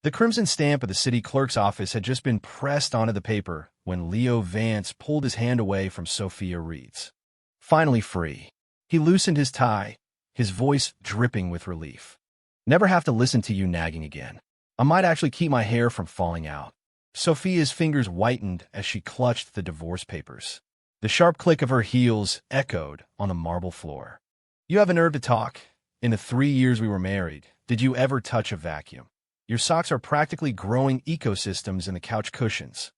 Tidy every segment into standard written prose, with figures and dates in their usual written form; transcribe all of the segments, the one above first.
The crimson stamp of the city clerk's office had just been pressed onto the paper when Leo Vance pulled his hand away from Sophia Reed's. Finally free. He loosened his tie, his voice dripping with relief. Never have to listen to you nagging again. I might actually keep my hair from falling out. Sophia's fingers whitened as she clutched the divorce papers. The sharp click of her heels echoed on the marble floor. You have a nerve to talk. In the 3 years we were married, did you ever touch a vacuum? Your socks are practically growing ecosystems in the couch cushions.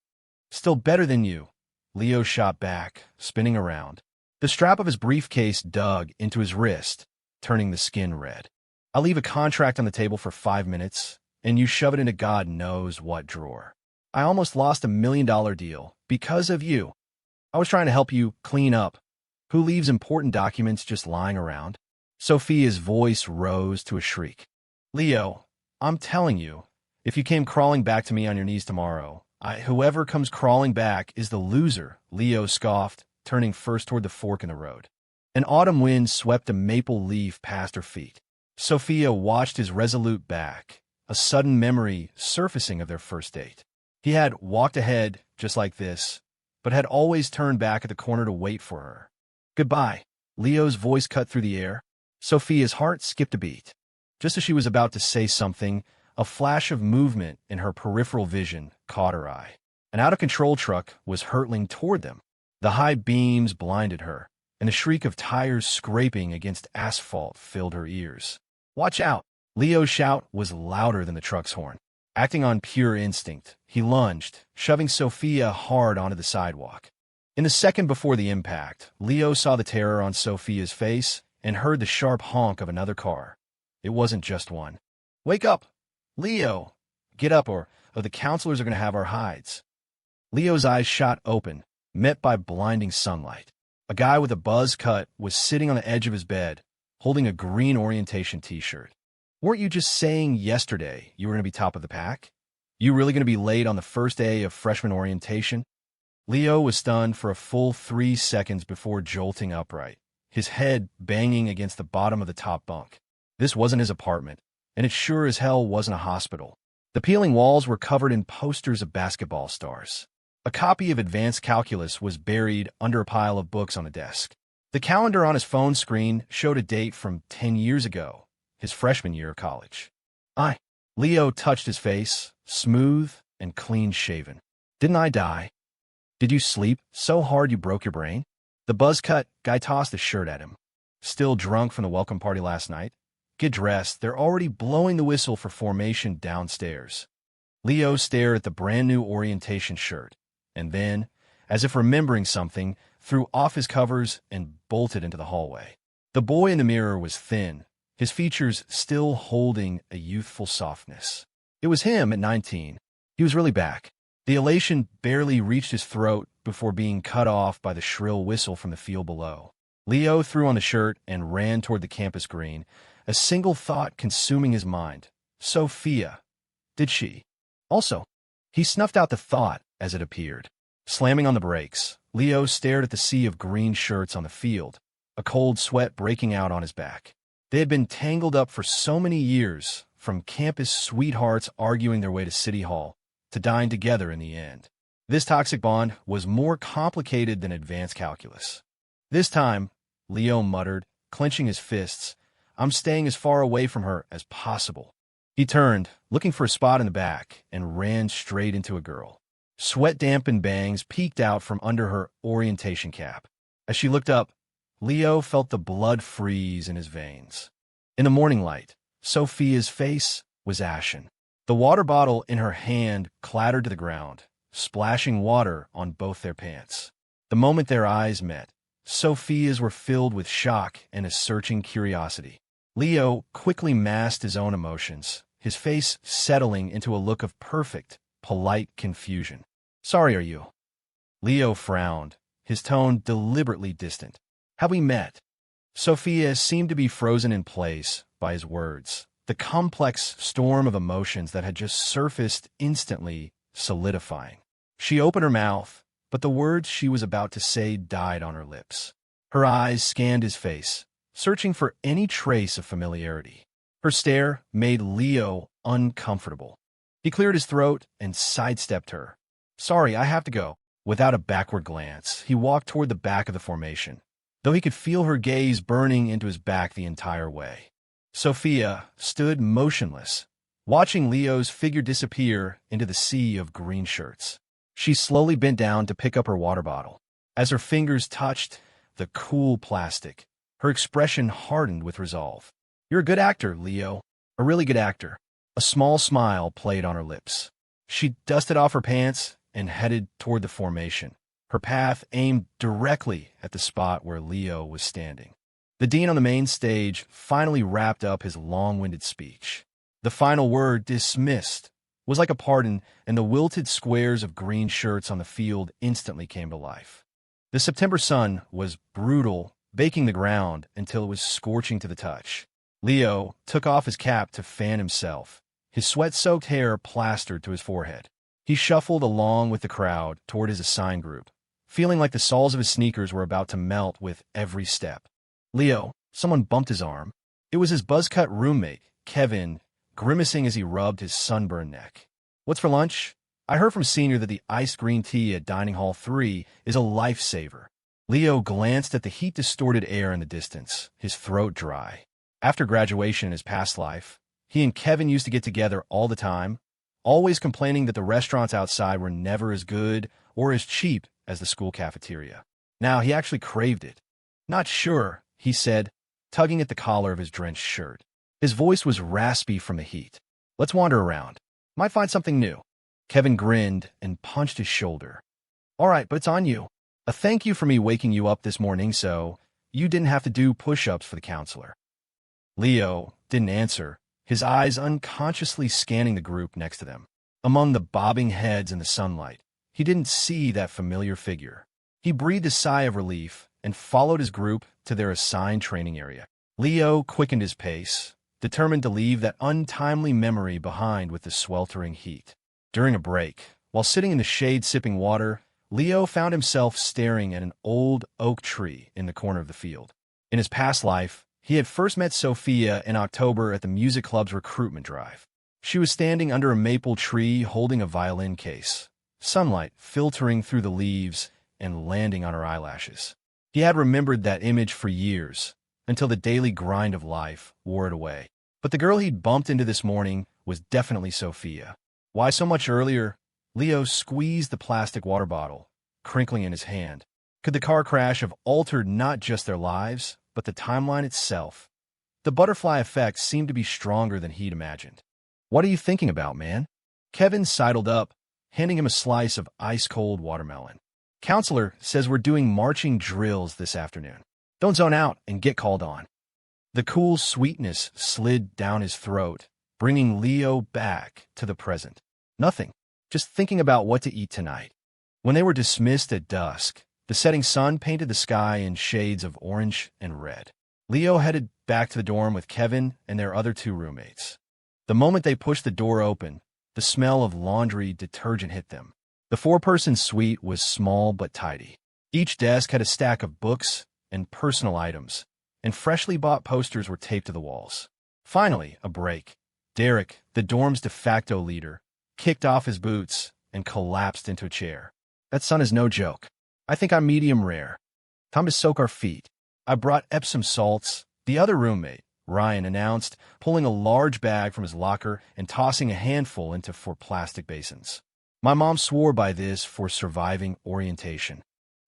Still better than you. Leo shot back, spinning around. The strap of his briefcase dug into his wrist, turning the skin red. I'll leave a contract on the table for 5 minutes, and you shove it into God knows what drawer. I almost lost $1 million deal because of you. I was trying to help you clean up. Who leaves important documents just lying around? Sophia's voice rose to a shriek. Leo, I'm telling you, if you came crawling back to me on your knees tomorrow, whoever comes crawling back is the loser, Leo scoffed, turning first toward the fork in the road. An autumn wind swept a maple leaf past her feet. Sophia watched his resolute back, a sudden memory surfacing of their first date. He had walked ahead just like this, but had always turned back at the corner to wait for her. Goodbye. Leo's voice cut through the air. Sophia's heart skipped a beat. Just as she was about to say something, a flash of movement in her peripheral vision caught her eye. An out-of-control truck was hurtling toward them. The high beams blinded her, and the shriek of tires scraping against asphalt filled her ears. Watch out! Leo's shout was louder than the truck's horn. Acting on pure instinct, he lunged, shoving Sophia hard onto the sidewalk. In the second before the impact, Leo saw the terror on Sophia's face and heard the sharp honk of another car. It wasn't just one. Wake up! Leo! Get up or the counselors are going to have our hides. Leo's eyes shot open, met by blinding sunlight. A guy with a buzz cut was sitting on the edge of his bed, holding a green orientation t-shirt. Weren't you just saying yesterday you were going to be top of the pack? You really going to be late on the first day of freshman orientation? Leo was stunned for a full 3 seconds before jolting upright, his head banging against the bottom of the top bunk. This wasn't his apartment, and it sure as hell wasn't a hospital. The peeling walls were covered in posters of basketball stars. A copy of Advanced Calculus was buried under a pile of books on the desk. The calendar on his phone screen showed a date from 10 years ago, his freshman year of college. Leo touched his face, smooth and clean-shaven. Didn't I die? Did you sleep so hard you broke your brain? The buzz-cut guy tossed his shirt at him. Still drunk from the welcome party last night? Get dressed, they're already blowing the whistle for formation downstairs. Leo stared at the brand-new orientation shirt, and then, as if remembering something, threw off his covers and bolted into the hallway. The boy in the mirror was thin, his features still holding a youthful softness. It was him at 19. He was really back. The elation barely reached his throat before being cut off by the shrill whistle from the field below. Leo threw on the shirt and ran toward the campus green, a single thought consuming his mind. Sophia. Did she? Also, he snuffed out the thought as it appeared. Slamming on the brakes, Leo stared at the sea of green shirts on the field, a cold sweat breaking out on his back. They had been tangled up for so many years, from campus sweethearts arguing their way to City Hall, to dying together in the end. This toxic bond was more complicated than advanced calculus. This time, Leo muttered, clenching his fists, I'm staying as far away from her as possible. He turned, looking for a spot in the back, and ran straight into a girl. Sweat-dampened bangs peeked out from under her orientation cap. As she looked up, Leo felt the blood freeze in his veins. In the morning light, Sophia's face was ashen. The water bottle in her hand clattered to the ground, splashing water on both their pants. The moment their eyes met, Sophia's were filled with shock and a searching curiosity. Leo quickly masked his own emotions, his face settling into a look of perfect, polite confusion. Sorry, are you? Leo frowned, his tone deliberately distant. Have we met? Sophia seemed to be frozen in place by his words, the complex storm of emotions that had just surfaced instantly solidifying. She opened her mouth, but the words she was about to say died on her lips. Her eyes scanned his face, searching for any trace of familiarity. Her stare made Leo uncomfortable. He cleared his throat and sidestepped her. "Sorry, I have to go." Without a backward glance, he walked toward the back of the formation, though he could feel her gaze burning into his back the entire way. Sophia stood motionless, watching Leo's figure disappear into the sea of green shirts. She slowly bent down to pick up her water bottle. As her fingers touched the cool plastic, her expression hardened with resolve. "You're a good actor, Leo. A really good actor." A small smile played on her lips. She dusted off her pants and headed toward the formation, her path aimed directly at the spot where Leo was standing. The dean on the main stage finally wrapped up his long-winded speech. The final word, "dismissed," was like a pardon, and the wilted squares of green shirts on the field instantly came to life. The September sun was brutal, baking the ground until it was scorching to the touch. Leo took off his cap to fan himself, his sweat-soaked hair plastered to his forehead. He shuffled along with the crowd toward his assigned group, feeling like the soles of his sneakers were about to melt with every step. "Leo," someone bumped his arm. It was his buzz-cut roommate, Kevin, grimacing as he rubbed his sunburned neck. "What's for lunch? I heard from Senior that the iced green tea at Dining Hall 3 is a lifesaver." Leo glanced at the heat-distorted air in the distance, his throat dry. After graduation in his past life, he and Kevin used to get together all the time, always complaining that the restaurants outside were never as good or as cheap as the school cafeteria. Now he actually craved it. "Not sure," he said, tugging at the collar of his drenched shirt. His voice was raspy from the heat. "Let's wander around. Might find something new." Kevin grinned and punched his shoulder. "All right, but it's on you. A thank you for me waking you up this morning so you didn't have to do push-ups for the counselor." Leo didn't answer, his eyes unconsciously scanning the group next to them. Among the bobbing heads in the sunlight, he didn't see that familiar figure. He breathed a sigh of relief and followed his group to their assigned training area. Leo quickened his pace, determined to leave that untimely memory behind with the sweltering heat. During a break, while sitting in the shade sipping water, Leo found himself staring at an old oak tree in the corner of the field. In his past life, he had first met Sophia in October at the music club's recruitment drive. She was standing under a maple tree holding a violin case, sunlight filtering through the leaves and landing on her eyelashes. He had remembered that image for years, until the daily grind of life wore it away. But the girl he'd bumped into this morning was definitely Sophia. Why so much earlier? Leo squeezed the plastic water bottle, crinkling in his hand. Could the car crash have altered not just their lives, but the timeline itself? The butterfly effect seemed to be stronger than he'd imagined. "What are you thinking about, man?" Kevin sidled up, handing him a slice of ice-cold watermelon. "Counselor says we're doing marching drills this afternoon. Don't zone out and get called on." The cool sweetness slid down his throat, bringing Leo back to the present. "Nothing. Just thinking about what to eat tonight." When they were dismissed at dusk, the setting sun painted the sky in shades of orange and red. Leo headed back to the dorm with Kevin and their other two roommates. The moment they pushed the door open, the smell of laundry detergent hit them. The four-person suite was small but tidy. Each desk had a stack of books and personal items, and freshly bought posters were taped to the walls. Finally, a break. Derek, the dorm's de facto leader, kicked off his boots and collapsed into a chair. "That sun is no joke. I think I'm medium rare. Time to soak our feet. I brought Epsom salts," the other roommate, Ryan, announced, pulling a large bag from his locker and tossing a handful into 4 plastic basins. "My mom swore by this for surviving orientation."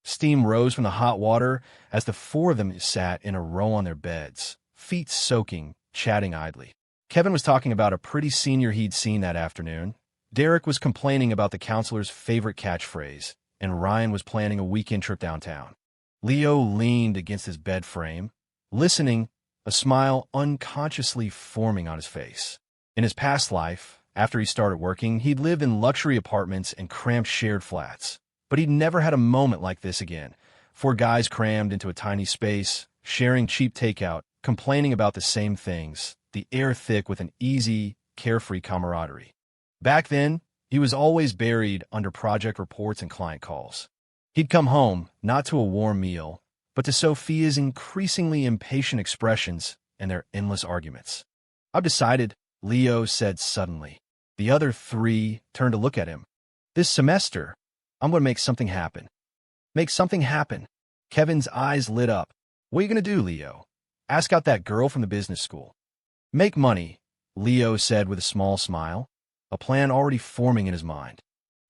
Steam rose from the hot water as the 4 of them sat in a row on their beds, feet soaking, chatting idly. Kevin was talking about a pretty senior he'd seen that afternoon. Derek was complaining about the counselor's favorite catchphrase, and Ryan was planning a weekend trip downtown. Leo leaned against his bed frame, listening, a smile unconsciously forming on his face. In his past life, after he started working, he'd lived in luxury apartments and cramped shared flats. But he'd never had a moment like this again. 4 guys crammed into a tiny space, sharing cheap takeout, complaining about the same things, the air thick with an easy, carefree camaraderie. Back then, he was always buried under project reports and client calls. He'd come home, not to a warm meal, but to Sophia's increasingly impatient expressions and their endless arguments. "I've decided," Leo said suddenly. The other three turned to look at him. This semester, I'm going to make something happen. Make something happen. Kevin's eyes lit up. What are you going to do, Leo? Ask out that girl from the business school. Make money, Leo said with a small smile, a plan already forming in his mind.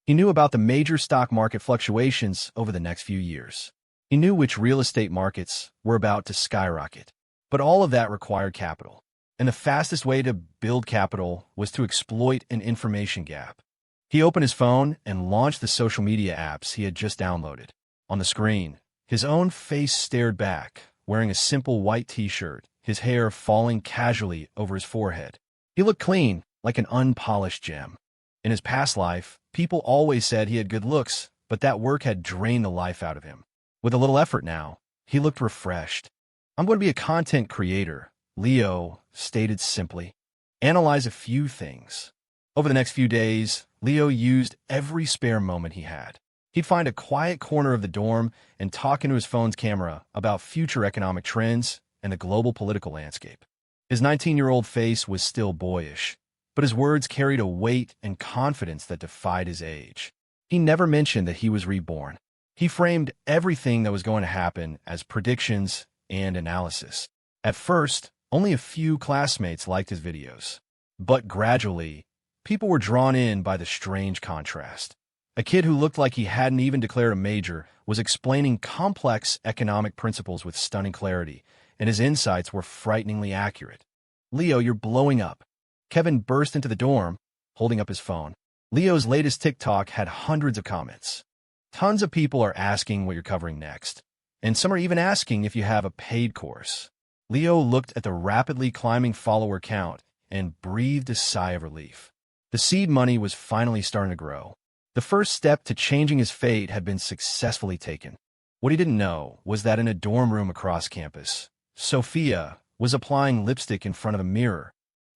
He knew about the major stock market fluctuations over the next few years. He knew which real estate markets were about to skyrocket. But all of that required capital. And the fastest way to build capital was to exploit an information gap. He opened his phone and launched the social media apps he had just downloaded. On the screen, his own face stared back, wearing a simple white t-shirt, his hair falling casually over his forehead. He looked clean, like an unpolished gem. In his past life, people always said he had good looks, but that work had drained the life out of him. With a little effort now, he looked refreshed. I'm going to be a content creator, Leo stated simply. Analyze a few things. Over the next few days, Leo used every spare moment he had. He'd find a quiet corner of the dorm and talk into his phone's camera about future economic trends and the global political landscape. His 19-year-old face was still boyish, but his words carried a weight and confidence that defied his age. He never mentioned that he was reborn. He framed everything that was going to happen as predictions and analysis. At first, only a few classmates liked his videos. But gradually, people were drawn in by the strange contrast. A kid who looked like he hadn't even declared a major was explaining complex economic principles with stunning clarity, and his insights were frighteningly accurate. Leo, you're blowing up. Kevin burst into the dorm, holding up his phone. Leo's latest TikTok had hundreds of comments. Tons of people are asking what you're covering next, and some are even asking if you have a paid course. Leo looked at the rapidly climbing follower count and breathed a sigh of relief. The seed money was finally starting to grow. The first step to changing his fate had been successfully taken. What he didn't know was that in a dorm room across campus, Sophia was applying lipstick in front of a mirror.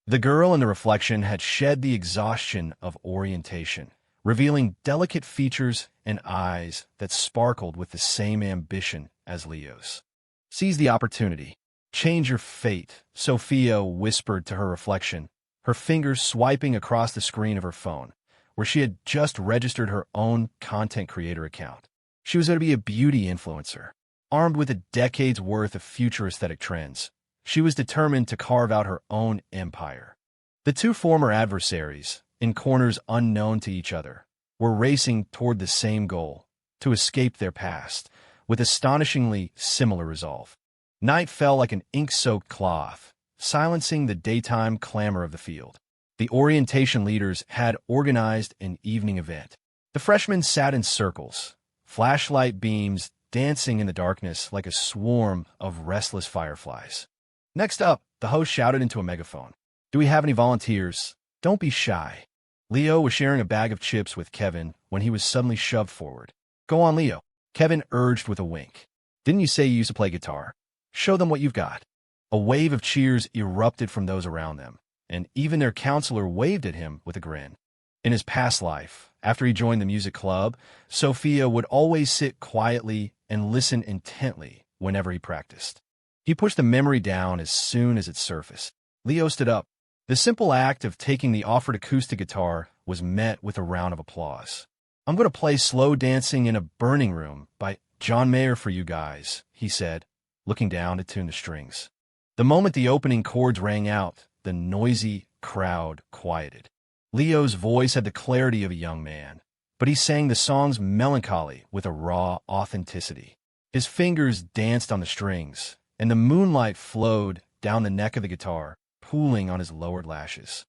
The girl in the reflection had shed the exhaustion of orientation, revealing delicate features and eyes that sparkled with the same ambition as Leo's. Seize the opportunity. Change your fate, Sophia whispered to her reflection, her fingers swiping across the screen of her phone, where she had just registered her own content creator account. She was going to be a beauty influencer. Armed with a decade's worth of future aesthetic trends, she was determined to carve out her own empire. The two former adversaries, in corners unknown to each other, were racing toward the same goal, to escape their past, with astonishingly similar resolve. Night fell like an ink-soaked cloth, silencing the daytime clamor of the field. The orientation leaders had organized an evening event. The freshmen sat in circles, flashlight beams dancing in the darkness like a swarm of restless fireflies. Next up, the host shouted into a megaphone. Do we have any volunteers? Don't be shy. Leo was sharing a bag of chips with Kevin when he was suddenly shoved forward. Go on, Leo, Kevin urged with a wink. Didn't you say you used to play guitar? Show them what you've got. A wave of cheers erupted from those around them, and even their counselor waved at him with a grin. In his past life, after he joined the music club, Sophia would always sit quietly and listen intently whenever he practiced. He pushed the memory down as soon as it surfaced. Leo stood up. The simple act of taking the offered acoustic guitar was met with a round of applause. I'm going to play Slow Dancing in a Burning Room by John Mayer for you guys, he said, looking down to tune the strings. The moment the opening chords rang out, the noisy crowd quieted. Leo's voice had the clarity of a young man, but he sang the song's melancholy with a raw authenticity. His fingers danced on the strings, and the moonlight flowed down the neck of the guitar, pooling on his lowered lashes.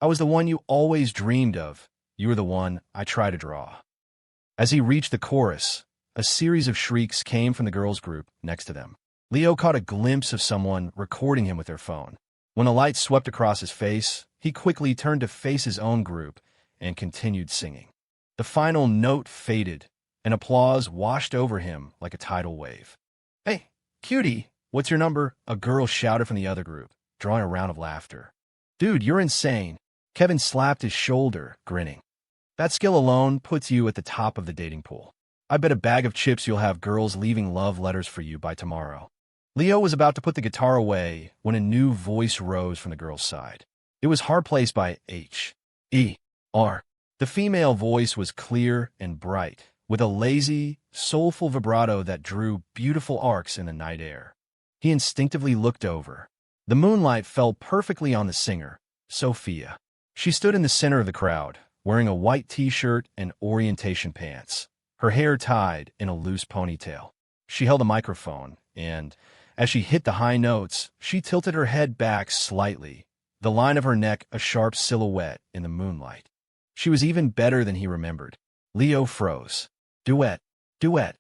I was the one you always dreamed of. You were the one I tried to draw. As he reached the chorus, a series of shrieks came from the girls' group next to them. Leo caught a glimpse of someone recording him with their phone. When the light swept across his face, he quickly turned to face his own group and continued singing. The final note faded, and applause washed over him like a tidal wave. Hey, cutie, what's your number? A girl shouted from the other group, drawing a round of laughter. Dude, you're insane. Kevin slapped his shoulder, grinning. That skill alone puts you at the top of the dating pool. I bet a bag of chips you'll have girls leaving love letters for you by tomorrow. Leo was about to put the guitar away when a new voice rose from the girl's side. It was hard placed by H.E. R. The female voice was clear and bright, with a lazy, soulful vibrato that drew beautiful arcs in the night air. He instinctively looked over. The moonlight fell perfectly on the singer, Sophia. She stood in the center of the crowd, wearing a white t-shirt and orientation pants, her hair tied in a loose ponytail. She held a microphone, and, as she hit the high notes, she tilted her head back slightly, the line of her neck a sharp silhouette in the moonlight. She was even better than he remembered. Leo froze. Duet. Duet.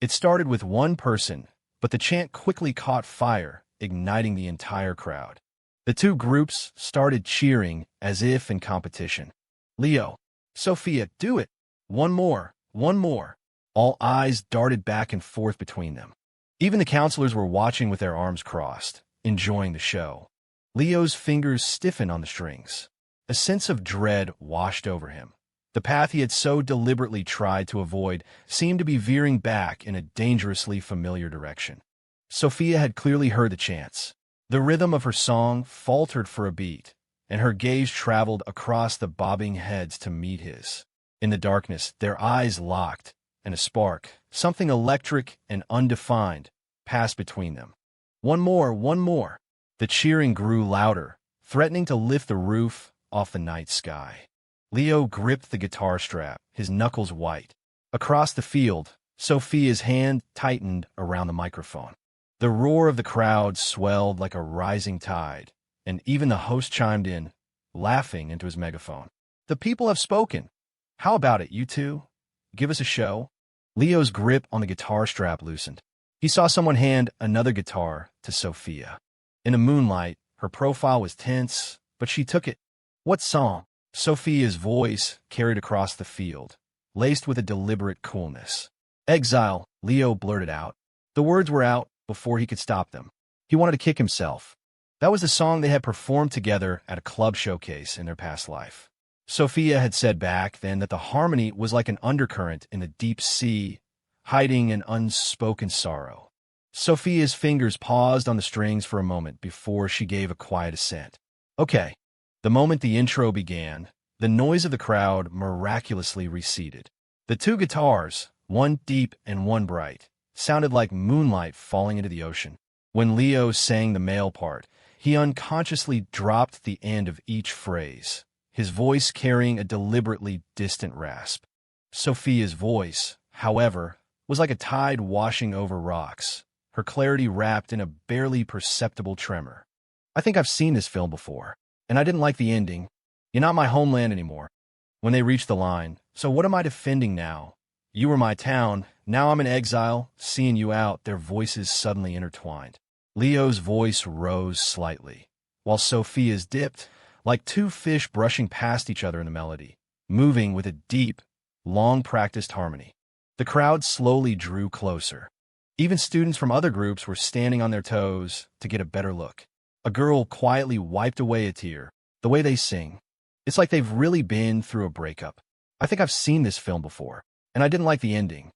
It started with one person, but the chant quickly caught fire, igniting the entire crowd. The two groups started cheering as if in competition. Leo. Sophia, do it. One more. One more. All eyes darted back and forth between them. Even the counselors were watching with their arms crossed, enjoying the show. Leo's fingers stiffened on the strings. A sense of dread washed over him. The path he had so deliberately tried to avoid seemed to be veering back in a dangerously familiar direction. Sophia had clearly heard the chants. The rhythm of her song faltered for a beat, and her gaze traveled across the bobbing heads to meet his. In the darkness, their eyes locked, and a spark, something electric and undefined, passed between them. One more, one more. The cheering grew louder, threatening to lift the roof off the night sky. Leo gripped the guitar strap, his knuckles white. Across the field, Sophia's hand tightened around the microphone. The roar of the crowd swelled like a rising tide, and even the host chimed in, laughing into his megaphone. The people have spoken. How about it, you two? Give us a show? Leo's grip on the guitar strap loosened. He saw someone hand another guitar to Sophia. In the moonlight, her profile was tense, but she took it. What song? Sophia's voice carried across the field, laced with a deliberate coolness. Exile, Leo blurted out. The words were out before he could stop them. He wanted to kick himself. That was the song they had performed together at a club showcase in their past life. Sophia had said back then that the harmony was like an undercurrent in the deep sea, hiding an unspoken sorrow. Sophia's fingers paused on the strings for a moment before she gave a quiet assent. Okay. The moment the intro began, the noise of the crowd miraculously receded. The two guitars, one deep and one bright, sounded like moonlight falling into the ocean. When Leo sang the male part, he unconsciously dropped the end of each phrase, his voice carrying a deliberately distant rasp. Sophia's voice, however, was like a tide washing over rocks, her clarity wrapped in a barely perceptible tremor. I think I've seen this film before, and I didn't like the ending. You're not my homeland anymore. When they reached the line, so what am I defending now? You were my town, now I'm in exile, seeing you out, their voices suddenly intertwined. Leo's voice rose slightly, while Sophia's dipped, like two fish brushing past each other in the melody, moving with a deep, long-practiced harmony. The crowd slowly drew closer. Even students from other groups were standing on their toes to get a better look. A girl quietly wiped away a tear, the way they sing. It's like they've really been through a breakup. I think I've seen this film before, and I didn't like the ending.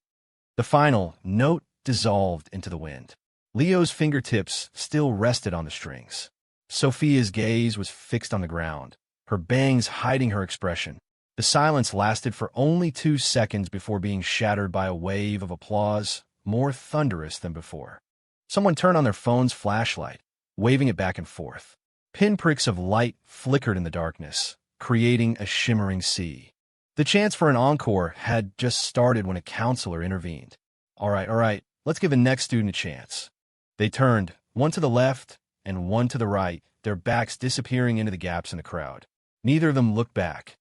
The final note dissolved into the wind. Leo's fingertips still rested on the strings. Sophia's gaze was fixed on the ground, her bangs hiding her expression. The silence lasted for only 2 seconds before being shattered by a wave of applause, more thunderous than before. Someone turned on their phone's flashlight, waving it back and forth. Pinpricks of light flickered in the darkness, creating a shimmering sea. The chance for an encore had just started when a counselor intervened. All right, let's give the next student a chance. They turned, one to the left and one to the right, their backs disappearing into the gaps in the crowd. Neither of them looked back.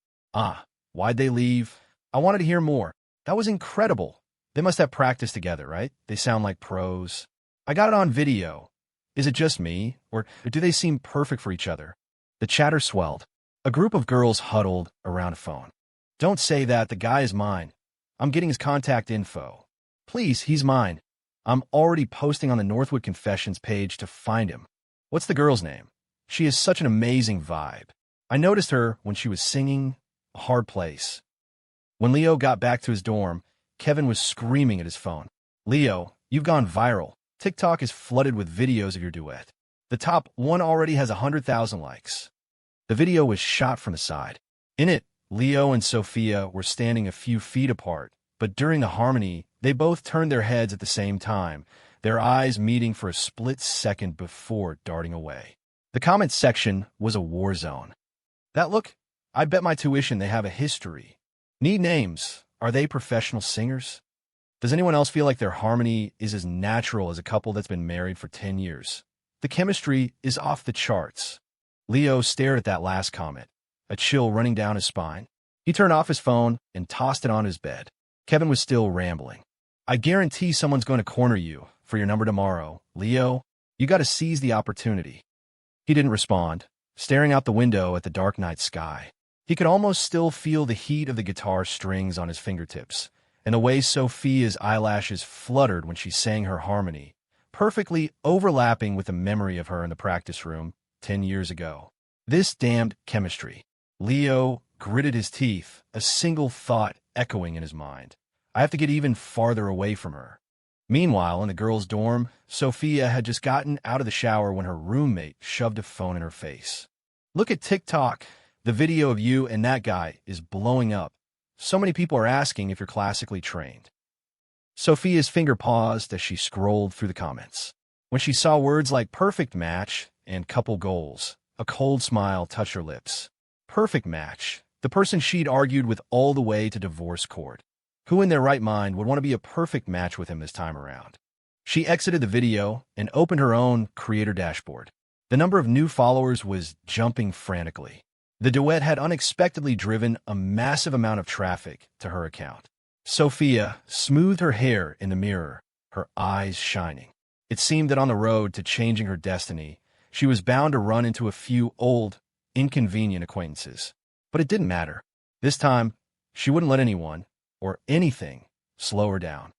Why'd they leave? I wanted to hear more. That was incredible. They must have practiced together, right? They sound like pros. I got it on video. Is it just me, or do they seem perfect for each other? The chatter swelled. A group of girls huddled around a phone. Don't say that, the guy is mine. I'm getting his contact info. Please, he's mine. I'm already posting on the Northwood Confessions page to find him. What's the girl's name? She has such an amazing vibe. I noticed her when she was singing A Hard Place. When Leo got back to his dorm, Kevin was screaming at his phone. Leo, you've gone viral. TikTok is flooded with videos of your duet. The top one already has 100,000 likes. The video was shot from the side. In it, Leo and Sophia were standing a few feet apart, but during the harmony, they both turned their heads at the same time, their eyes meeting for a split second before darting away. The comment section was a war zone. That look? I bet my tuition they have a history. Need names. Are they professional singers? Does anyone else feel like their harmony is as natural as a couple that's been married for 10 years? The chemistry is off the charts. Leo stared at that last comment, a chill running down his spine. He turned off his phone and tossed it on his bed. Kevin was still rambling. I guarantee someone's going to corner you for your number tomorrow. Leo, you got to seize the opportunity. He didn't respond, staring out the window at the dark night sky. He could almost still feel the heat of the guitar strings on his fingertips, and the way Sophia's eyelashes fluttered when she sang her harmony, perfectly overlapping with the memory of her in the practice room 10 years ago. This damned chemistry. Leo gritted his teeth, a single thought echoing in his mind. I have to get even farther away from her. Meanwhile, in the girls' dorm, Sophia had just gotten out of the shower when her roommate shoved a phone in her face. Look at TikTok. The video of you and that guy is blowing up. So many people are asking if you're classically trained. Sophia's finger paused as she scrolled through the comments. When she saw words like perfect match and couple goals, a cold smile touched her lips. Perfect match. The person she'd argued with all the way to divorce court. Who in their right mind would want to be a perfect match with him this time around? She exited the video and opened her own creator dashboard. The number of new followers was jumping frantically. The duet had unexpectedly driven a massive amount of traffic to her account. Sophia smoothed her hair in the mirror, her eyes shining. It seemed that on the road to changing her destiny, she was bound to run into a few old, inconvenient acquaintances. But it didn't matter. This time, she wouldn't let anyone, or anything, slow her down.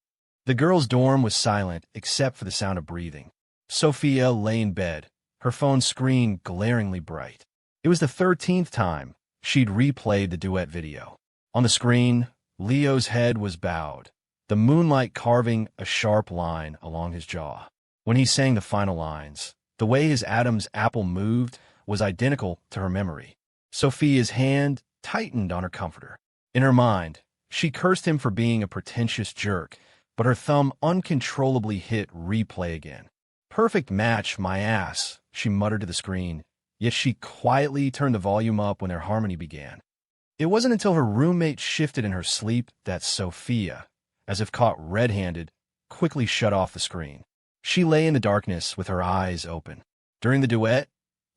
The girls' dorm was silent except for the sound of breathing. Sophia lay in bed, her phone screen glaringly bright. It was the 13th time she'd replayed the duet video. On the screen, Leo's head was bowed, the moonlight carving a sharp line along his jaw. When he sang the final lines, the way his Adam's apple moved was identical to her memory. Sophia's hand tightened on her comforter. In her mind, she cursed him for being a pretentious jerk, but her thumb uncontrollably hit replay again. Perfect match, my ass, she muttered to the screen, yet she quietly turned the volume up when their harmony began. It wasn't until her roommate shifted in her sleep that Sophia, as if caught red-handed, quickly shut off the screen. She lay in the darkness with her eyes open. During the duet,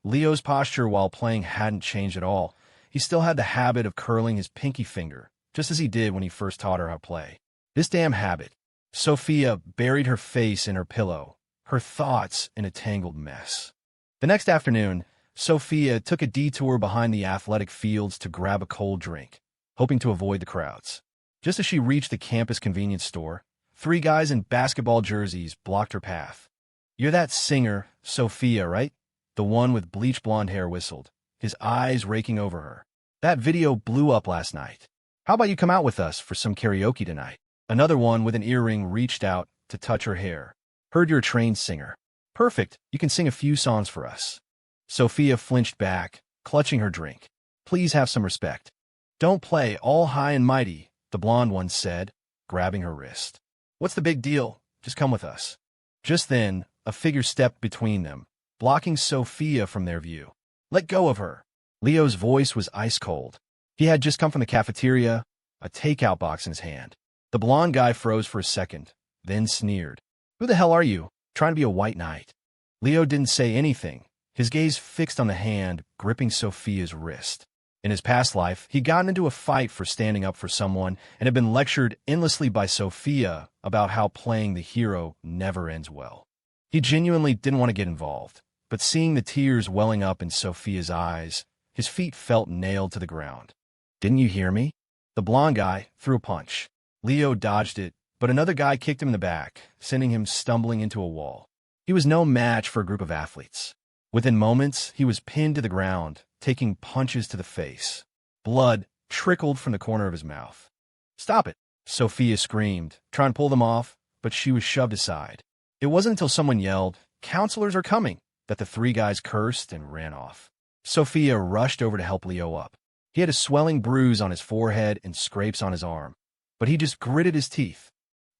Leo's posture while playing hadn't changed at all. He still had the habit of curling his pinky finger, just as he did when he first taught her how to play. This damn habit. Sophia buried her face in her pillow, her thoughts in a tangled mess. The next afternoon, Sophia took a detour behind the athletic fields to grab a cold drink, hoping to avoid the crowds. Just as she reached the campus convenience store, 3 guys in basketball jerseys blocked her path. You're that singer, Sophia, right? The one with bleach blonde hair whistled, his eyes raking over her. That video blew up last night. How about you come out with us for some karaoke tonight? Another one with an earring reached out to touch her hair. Heard you're a trained singer. Perfect, you can sing a few songs for us. Sophia flinched back, clutching her drink. Please have some respect. Don't play all high and mighty, the blonde one said, grabbing her wrist. What's the big deal? Just come with us. Just then, a figure stepped between them, blocking Sophia from their view. Let go of her. Leo's voice was ice cold. He had just come from the cafeteria, a takeout box in his hand. The blonde guy froze for a second, then sneered. Who the hell are you? Trying to be a white knight? Leo didn't say anything, his gaze fixed on the hand gripping Sophia's wrist. In his past life, he'd gotten into a fight for standing up for someone and had been lectured endlessly by Sophia about how playing the hero never ends well. He genuinely didn't want to get involved, but seeing the tears welling up in Sophia's eyes, his feet felt nailed to the ground. Didn't you hear me? The blonde guy threw a punch. Leo dodged it, but another guy kicked him in the back, sending him stumbling into a wall. He was no match for a group of athletes. Within moments, he was pinned to the ground, taking punches to the face. Blood trickled from the corner of his mouth. Stop it, Sophia screamed, trying to pull them off, but she was shoved aside. It wasn't until someone yelled, "Counselors are coming," that the 3 guys cursed and ran off. Sophia rushed over to help Leo up. He had a swelling bruise on his forehead and scrapes on his arm, but he just gritted his teeth.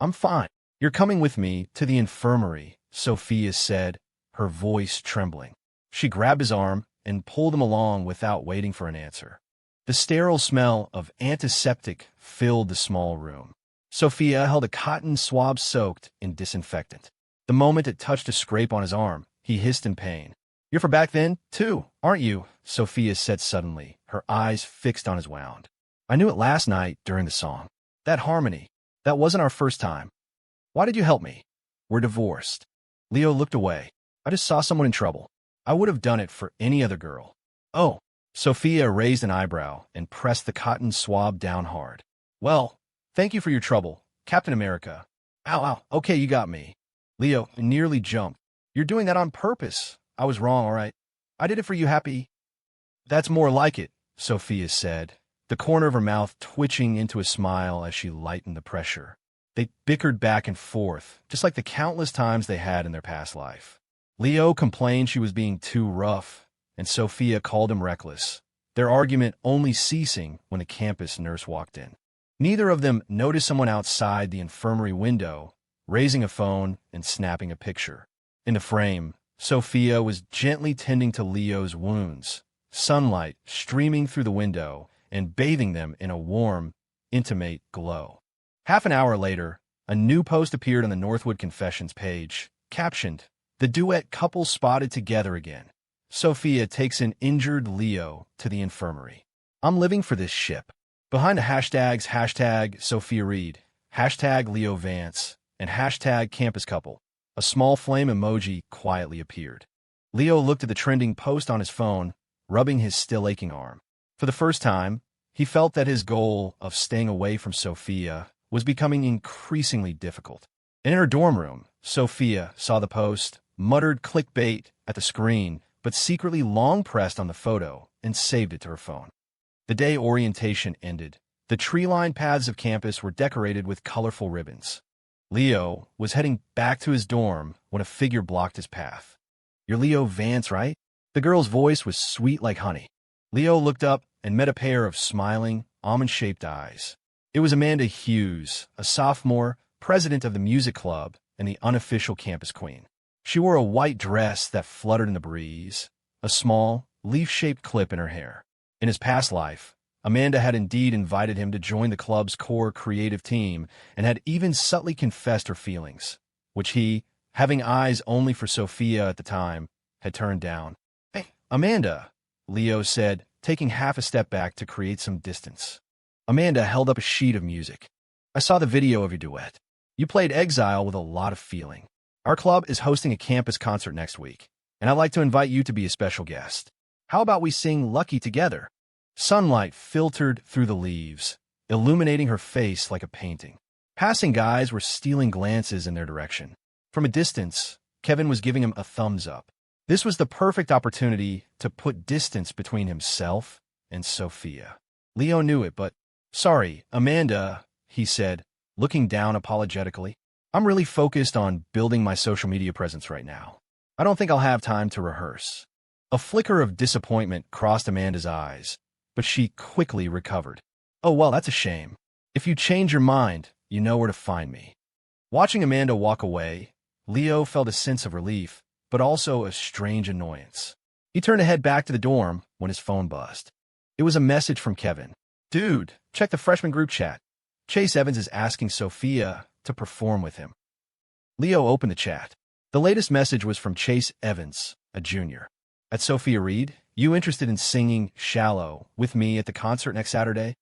"I'm fine. You're coming with me to the infirmary," Sophia said, her voice trembling. She grabbed his arm and pulled him along without waiting for an answer. The sterile smell of antiseptic filled the small room. Sophia held a cotton swab soaked in disinfectant. The moment it touched a scrape on his arm, he hissed in pain. "You're for back then, too, aren't you?" Sophia said suddenly, her eyes fixed on his wound. "I knew it last night during the song. That harmony. That wasn't our first time. Why did you help me?" "We're divorced." Leo looked away. "I just saw someone in trouble. I would have done it for any other girl." "Oh." Sophia raised an eyebrow and pressed the cotton swab down hard. "Well, thank you for your trouble, Captain America." "Ow, ow, okay, you got me." Leo nearly jumped. "You're doing that on purpose. I was wrong, all right? I did it for you, Happy." "That's more like it," Sophia said, the corner of her mouth twitching into a smile as she lightened the pressure. They bickered back and forth, just like the countless times they had in their past life. Leo complained she was being too rough, and Sophia called him reckless, their argument only ceasing when a campus nurse walked in. Neither of them noticed someone outside the infirmary window, raising a phone and snapping a picture. In the frame, Sophia was gently tending to Leo's wounds, sunlight streaming through the window and bathing them in a warm, intimate glow. Half an hour later, a new post appeared on the Northwood Confessions page, captioned, "The duet couple spotted together again. Sophia takes an injured Leo to the infirmary. I'm living for this ship." Behind the hashtags #SophiaReed, #LeoVance, and #CampusCouple, a small flame emoji quietly appeared. Leo looked at the trending post on his phone, rubbing his still aching arm. For the first time, he felt that his goal of staying away from Sophia was becoming increasingly difficult. In her dorm room, Sophia saw the post, muttered clickbait at the screen, but secretly long-pressed on the photo and saved it to her phone. The day orientation ended. The tree-lined paths of campus were decorated with colorful ribbons. Leo was heading back to his dorm when a figure blocked his path. "You're Leo Vance, right?" The girl's voice was sweet like honey. Leo looked up and met a pair of smiling, almond-shaped eyes. It was Amanda Hughes, a sophomore, president of the music club, and the unofficial campus queen. She wore a white dress that fluttered in the breeze, a small, leaf-shaped clip in her hair. In his past life, Amanda had indeed invited him to join the club's core creative team and had even subtly confessed her feelings, which he, having eyes only for Sophia at the time, had turned down. "Hey, Amanda," Leo said, taking half a step back to create some distance. Amanda held up a sheet of music. "I saw the video of your duet. You played Exile with a lot of feeling. Our club is hosting a campus concert next week, and I'd like to invite you to be a special guest. How about we sing Lucky together?" Sunlight filtered through the leaves, illuminating her face like a painting. Passing guys were stealing glances in their direction. From a distance, Kevin was giving him a thumbs up. This was the perfect opportunity to put distance between himself and Sophia. Leo knew it, but, "Sorry, Amanda," he said, looking down apologetically. "I'm really focused on building my social media presence right now. I don't think I'll have time to rehearse." A flicker of disappointment crossed Amanda's eyes, but she quickly recovered. "Oh, well, that's a shame. If you change your mind, you know where to find me." Watching Amanda walk away, Leo felt a sense of relief, but also a strange annoyance. He turned to head back to the dorm when his phone buzzed. It was a message from Kevin. "Dude, check the freshman group chat. Chase Evans is asking Sophia to perform with him." Leo opened the chat. The latest message was from Chase Evans, a junior. "At Sophia Reed, you interested in singing Shallow with me at the concert next Saturday?"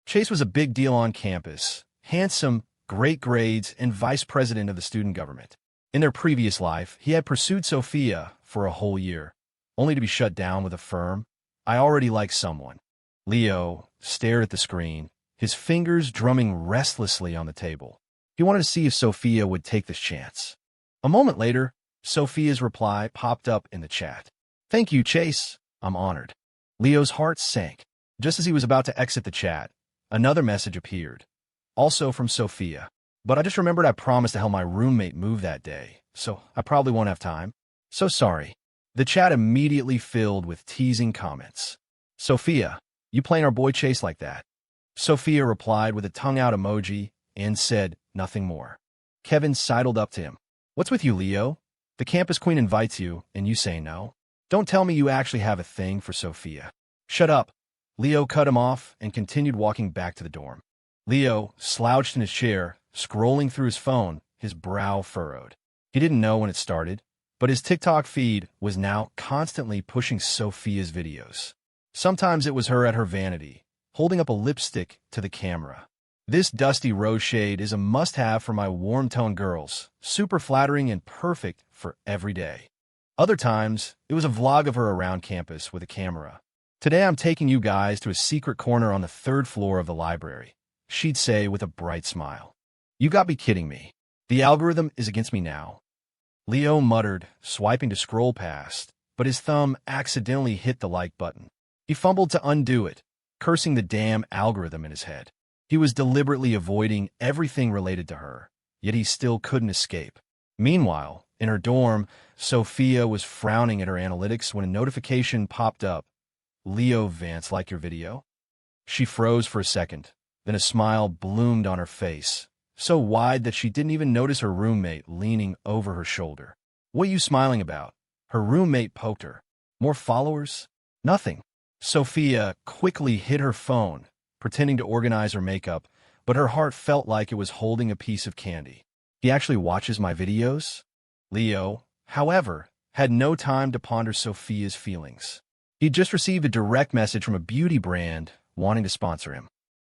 Chase was a big deal on campus, handsome, great grades, and vice president of the student government. In their previous life, he had pursued Sophia for a whole year, only to be shut down with a firm, "I already like someone." Leo stared at the screen, his fingers drumming restlessly on the table. He wanted to see if Sophia would take this chance. A moment later, Sophia's reply popped up in the chat. "Thank you, Chase. I'm honored." Leo's heart sank. Just as he was about to exit the chat, another message appeared, also from Sophia. "But I just remembered I promised to help my roommate move that day, so I probably won't have time. So sorry." The chat immediately filled with teasing comments. "Sophia, You playing our boy Chase like that?" Sophia replied with a tongue-out emoji and said nothing more. Kevin sidled up to him. "What's with you, Leo? The campus queen invites you, and you say no? Don't tell me you actually have a thing for Sophia." "Shut up." Leo cut him off and continued walking back to the dorm. Leo slouched in his chair, scrolling through his phone, his brow furrowed. He didn't know when it started, but his TikTok feed was now constantly pushing Sophia's videos. Sometimes it was her at her vanity, holding up a lipstick to the camera. "This dusty rose shade is a must-have for my warm-toned girls, super flattering and perfect for every day." Other times, it was a vlog of her around campus with a camera. "Today I'm taking you guys to a secret corner on the 3rd floor of the library," she'd say with a bright smile. "You got to be kidding me. The algorithm is against me now." Leo muttered, swiping to scroll past, but his thumb accidentally hit the like button. He fumbled to undo it, cursing the damn algorithm in his head. He was deliberately avoiding everything related to her, yet he still couldn't escape. Meanwhile, in her dorm, Sophia was frowning at her analytics when a notification popped up. "Leo Vance, like your video?" She froze for a second, then a smile bloomed on her face, so wide that she didn't even notice her roommate leaning over her shoulder. "What are you smiling about?" Her roommate poked her. "More followers?" "Nothing." Sophia quickly hid her phone, pretending to organize her makeup, but her heart felt like it was holding a piece of candy. "He actually watches my videos?" Leo, however, had no time to ponder Sophia's feelings. He'd just received a direct message from a beauty brand wanting to sponsor him.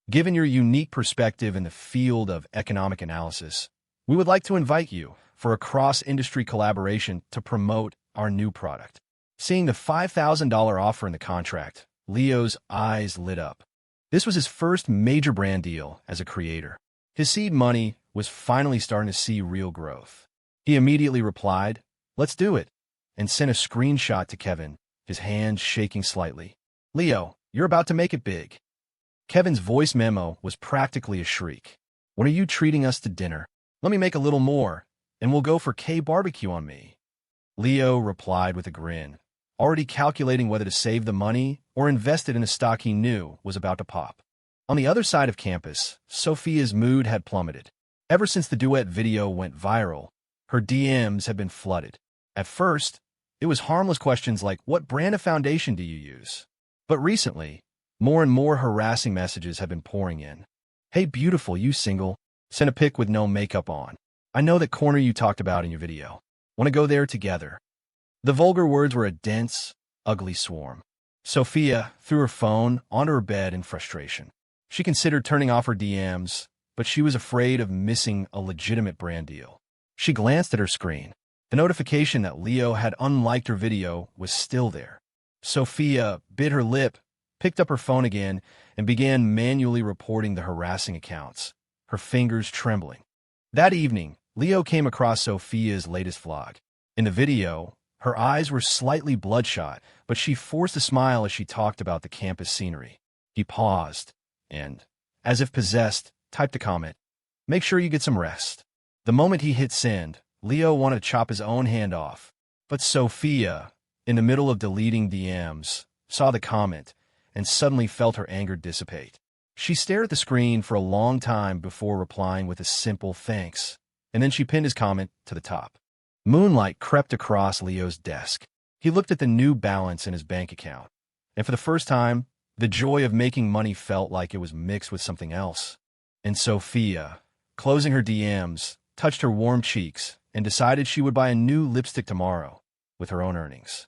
"Given your unique perspective in the field of economic analysis, we would like to invite you for a cross-industry collaboration to promote our new product." Seeing the $5,000 offer in the contract, Leo's eyes lit up. This was his first major brand deal as a creator. His seed money was finally starting to see real growth. He immediately replied, "Let's do it," and sent a screenshot to Kevin, his hand shaking slightly. "Leo, you're about to make it big." Kevin's voice memo was practically a shriek. "When are you treating us to dinner? Let me make a little more, and we'll go for K-barbecue on me." Leo replied with a grin, already calculating whether to save the money or invest it in a stock he knew was about to pop. On the other side of campus, Sophia's mood had plummeted. Ever since the duet video went viral, her DMs had been flooded. At first, it was harmless questions like, "What brand of foundation do you use?" But recently, more and more harassing messages have been pouring in. "Hey beautiful, you single? Send a pic with no makeup on. I know that corner you talked about in your video. Want to go there together?" The vulgar words were a dense, ugly swarm. Sophia threw her phone onto her bed in frustration. She considered turning off her DMs, but she was afraid of missing a legitimate brand deal. She glanced at her screen. The notification that Leo had unliked her video was still there. Sophia bit her lip, picked up her phone again, and began manually reporting the harassing accounts, her fingers trembling. That evening, Leo came across Sophia's latest vlog. In the video, her eyes were slightly bloodshot, but she forced a smile as she talked about the campus scenery. He paused and, as if possessed, typed a comment, "Make sure you get some rest." The moment he hit send, Leo wanted to chop his own hand off. But Sophia, in the middle of deleting DMs, saw the comment and suddenly felt her anger dissipate. She stared at the screen for a long time before replying with a simple thanks, and then she pinned his comment to the top. Moonlight crept across Leo's desk. He looked at the new balance in his bank account, and for the first time, the joy of making money felt like it was mixed with something else. And Sophia, closing her DMs, touched her warm cheeks and decided she would buy a new lipstick tomorrow with her own earnings.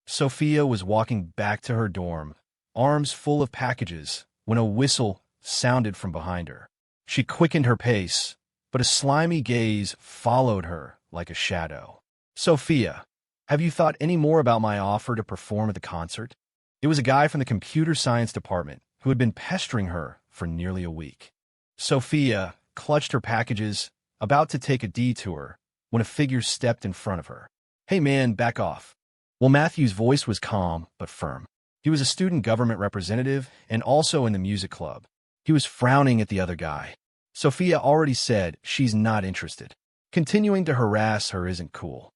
Sophia was walking back to her dorm, arms full of packages, when a whistle sounded from behind her. She quickened her pace, but a slimy gaze followed her like a shadow. "Sophia, have you thought any more about my offer to perform at the concert?" It was a guy from the computer science department who had been pestering her for nearly a week. Sophia clutched her packages, about to take a detour, when a figure stepped in front of her. "Hey man, back off." Well, Matthew's voice was calm but firm. He was a student government representative and also in the music club. He was frowning at the other guy. Sophia already said she's not interested. Continuing to harass her isn't cool.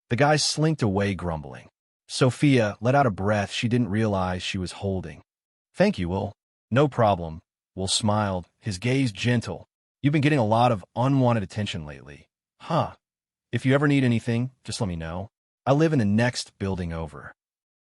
The guy slinked away grumbling. Sophia let out a breath she didn't realize she was holding. Thank you, Will. No problem. Will smiled, his gaze gentle. You've been getting a lot of unwanted attention lately. Huh. If you ever need anything, just let me know. I live in the next building over.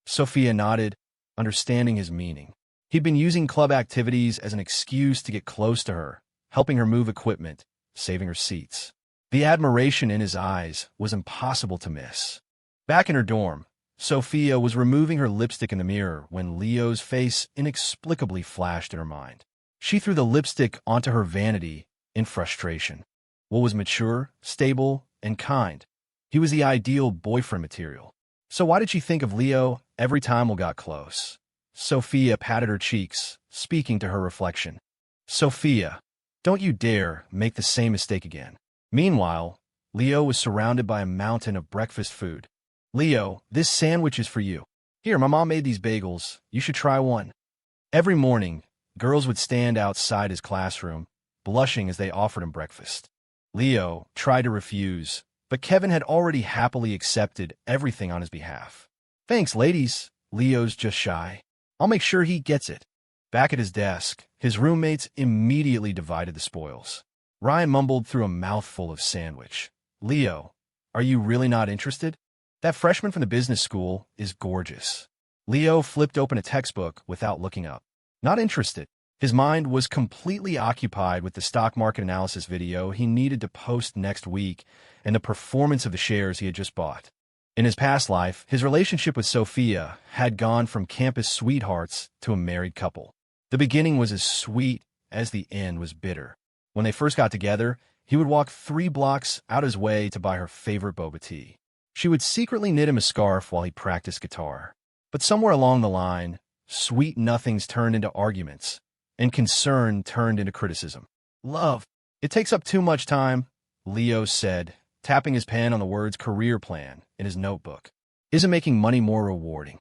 Sophia nodded, understanding his meaning. He'd been using club activities as an excuse to get close to her, helping her move equipment, saving her seats. The admiration in his eyes was impossible to miss. Back in her dorm, Sophia was removing her lipstick in the mirror when Leo's face inexplicably flashed in her mind. She threw the lipstick onto her vanity in frustration. Will was mature, stable, and kind. He was the ideal boyfriend material. So why did she think of Leo every time Will got close? Sophia patted her cheeks, speaking to her reflection. Sophia, don't you dare make the same mistake again. Meanwhile, Leo was surrounded by a mountain of breakfast food. Leo, this sandwich is for you. Here, my mom made these bagels. You should try one. Every morning, girls would stand outside his classroom, blushing as they offered him breakfast. Leo tried to refuse, but Kevin had already happily accepted everything on his behalf. Thanks, ladies. Leo's just shy. I'll make sure he gets it. Back at his desk, his roommates immediately divided the spoils. Ryan mumbled through a mouthful of sandwich. Leo, are you really not interested? That freshman from the business school is gorgeous. Leo flipped open a textbook without looking up. Not interested. His mind was completely occupied with the stock market analysis video he needed to post next week and the performance of the shares he had just bought. In his past life, his relationship with Sophia had gone from campus sweethearts to a married couple. The beginning was as sweet as the end was bitter. When they first got together, he would walk 3 blocks out his way to buy her favorite boba tea. She would secretly knit him a scarf while he practiced guitar. But somewhere along the line, sweet nothings turned into arguments, and concern turned into criticism. Love. It takes up too much time, Leo said, tapping his pen on the words career plan in his notebook. Isn't making money more rewarding?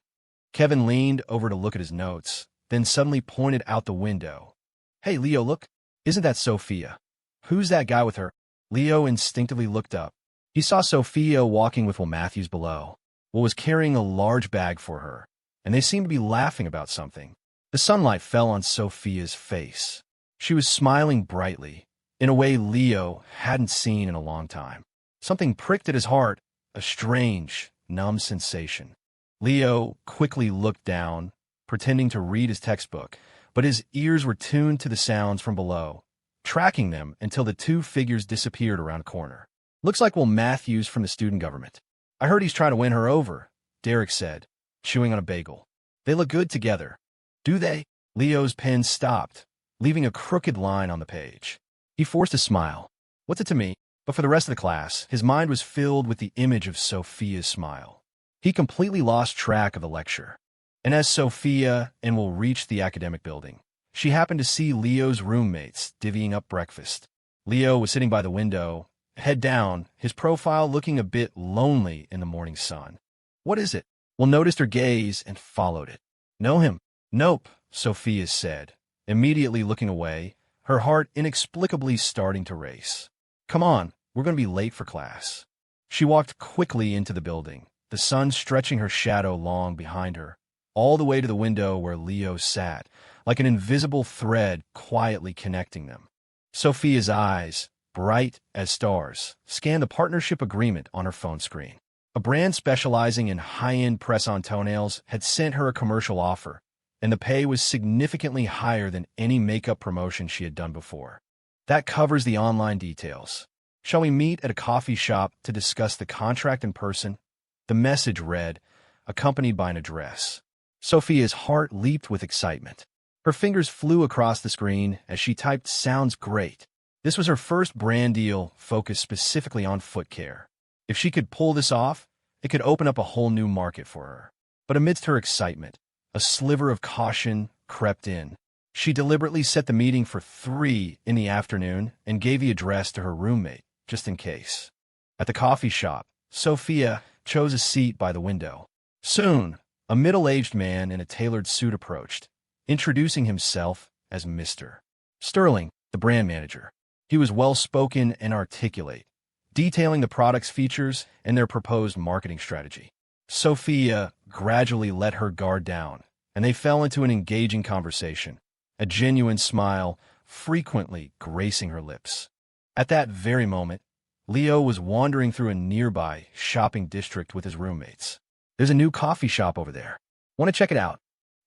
Kevin leaned over to look at his notes, then suddenly pointed out the window. Hey, Leo, look. Isn't that Sophia? Who's that guy with her? Leo instinctively looked up. He saw Sophia walking with Will Matthews below. Will was carrying a large bag for her, and they seemed to be laughing about something. The sunlight fell on Sophia's face. She was smiling brightly, in a way Leo hadn't seen in a long time. Something pricked at his heart, a strange, numb sensation. Leo quickly looked down, pretending to read his textbook, but his ears were tuned to the sounds from below, tracking them until the 2 figures disappeared around a corner. Looks like Will Matthews from the student government. I heard he's trying to win her over, Derek said, chewing on a bagel. They look good together. Do they? Leo's pen stopped, leaving a crooked line on the page. He forced a smile. What's it to me? But for the rest of the class, his mind was filled with the image of Sophia's smile. He completely lost track of the lecture. And as Sophia and Will reached the academic building, she happened to see Leo's roommates divvying up breakfast. Leo was sitting by the window, head down, his profile looking a bit lonely in the morning sun. What is it? Will noticed her gaze and followed it. Know him? Nope, Sophia said, immediately looking away, her heart inexplicably starting to race. Come on, we're going to be late for class. She walked quickly into the building, the sun stretching her shadow long behind her, all the way to the window where Leo sat, like an invisible thread quietly connecting them. Sophia's eyes, bright as stars, scanned the partnership agreement on her phone screen. A brand specializing in high-end press-on toenails had sent her a commercial offer, and the pay was significantly higher than any makeup promotion she had done before. That covers the online details. Shall we meet at a coffee shop to discuss the contract in person? The message read, accompanied by an address. Sophia's heart leaped with excitement. Her fingers flew across the screen as she typed "Sounds great." This was her first brand deal focused specifically on foot care. If she could pull this off, it could open up a whole new market for her. But amidst her excitement, a sliver of caution crept in. She deliberately set the meeting for 3 in the afternoon and gave the address to her roommate, just in case. At the coffee shop, Sophia chose a seat by the window. Soon, a middle-aged man in a tailored suit approached, introducing himself as Mr. Sterling, the brand manager. He was well-spoken and articulate, detailing the product's features and their proposed marketing strategy. Sophia gradually let her guard down, and they fell into an engaging conversation, a genuine smile frequently gracing her lips. At that very moment, Leo was wandering through a nearby shopping district with his roommates. "There's a new coffee shop over there. Want to check it out?"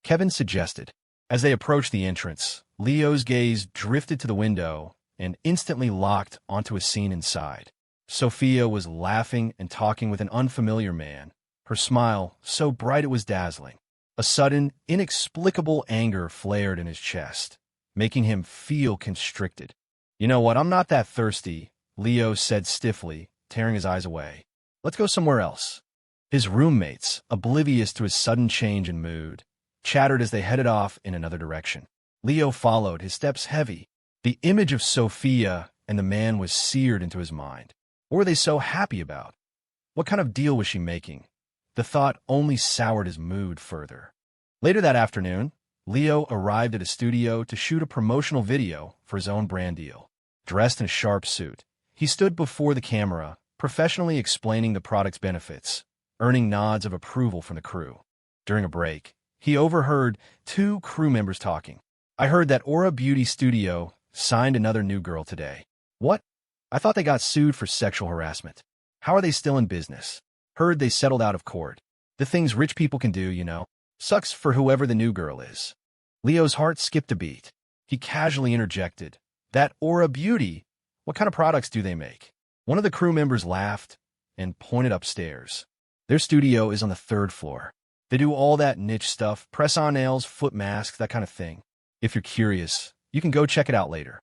Kevin suggested. As they approached the entrance, Leo's gaze drifted to the window and instantly locked onto a scene inside. Sophia was laughing and talking with an unfamiliar man, her smile so bright it was dazzling. A sudden, inexplicable anger flared in his chest, making him feel constricted. "You know what, I'm not that thirsty," Leo said stiffly, tearing his eyes away. "Let's go somewhere else." His roommates, oblivious to his sudden change in mood, chattered as they headed off in another direction. Leo followed, his steps heavy. The image of Sophia and the man was seared into his mind. What were they so happy about? What kind of deal was she making? The thought only soured his mood further. Later that afternoon, Leo arrived at a studio to shoot a promotional video for his own brand deal. Dressed in a sharp suit, he stood before the camera, professionally explaining the product's benefits, earning nods of approval from the crew. During a break, he overheard two crew members talking. "I heard that Aura Beauty Studio signed another new girl today." "What? I thought they got sued for sexual harassment. How are they still in business?" "Heard they settled out of court. The things rich people can do, you know. Sucks for whoever the new girl is." Leo's heart skipped a beat. He casually interjected, "That Aura Beauty? What kind of products do they make?" One of the crew members laughed and pointed upstairs. "Their studio is on the 3rd floor. They do all that niche stuff, press-on nails, foot masks, that kind of thing. If you're curious, you can go check it out later."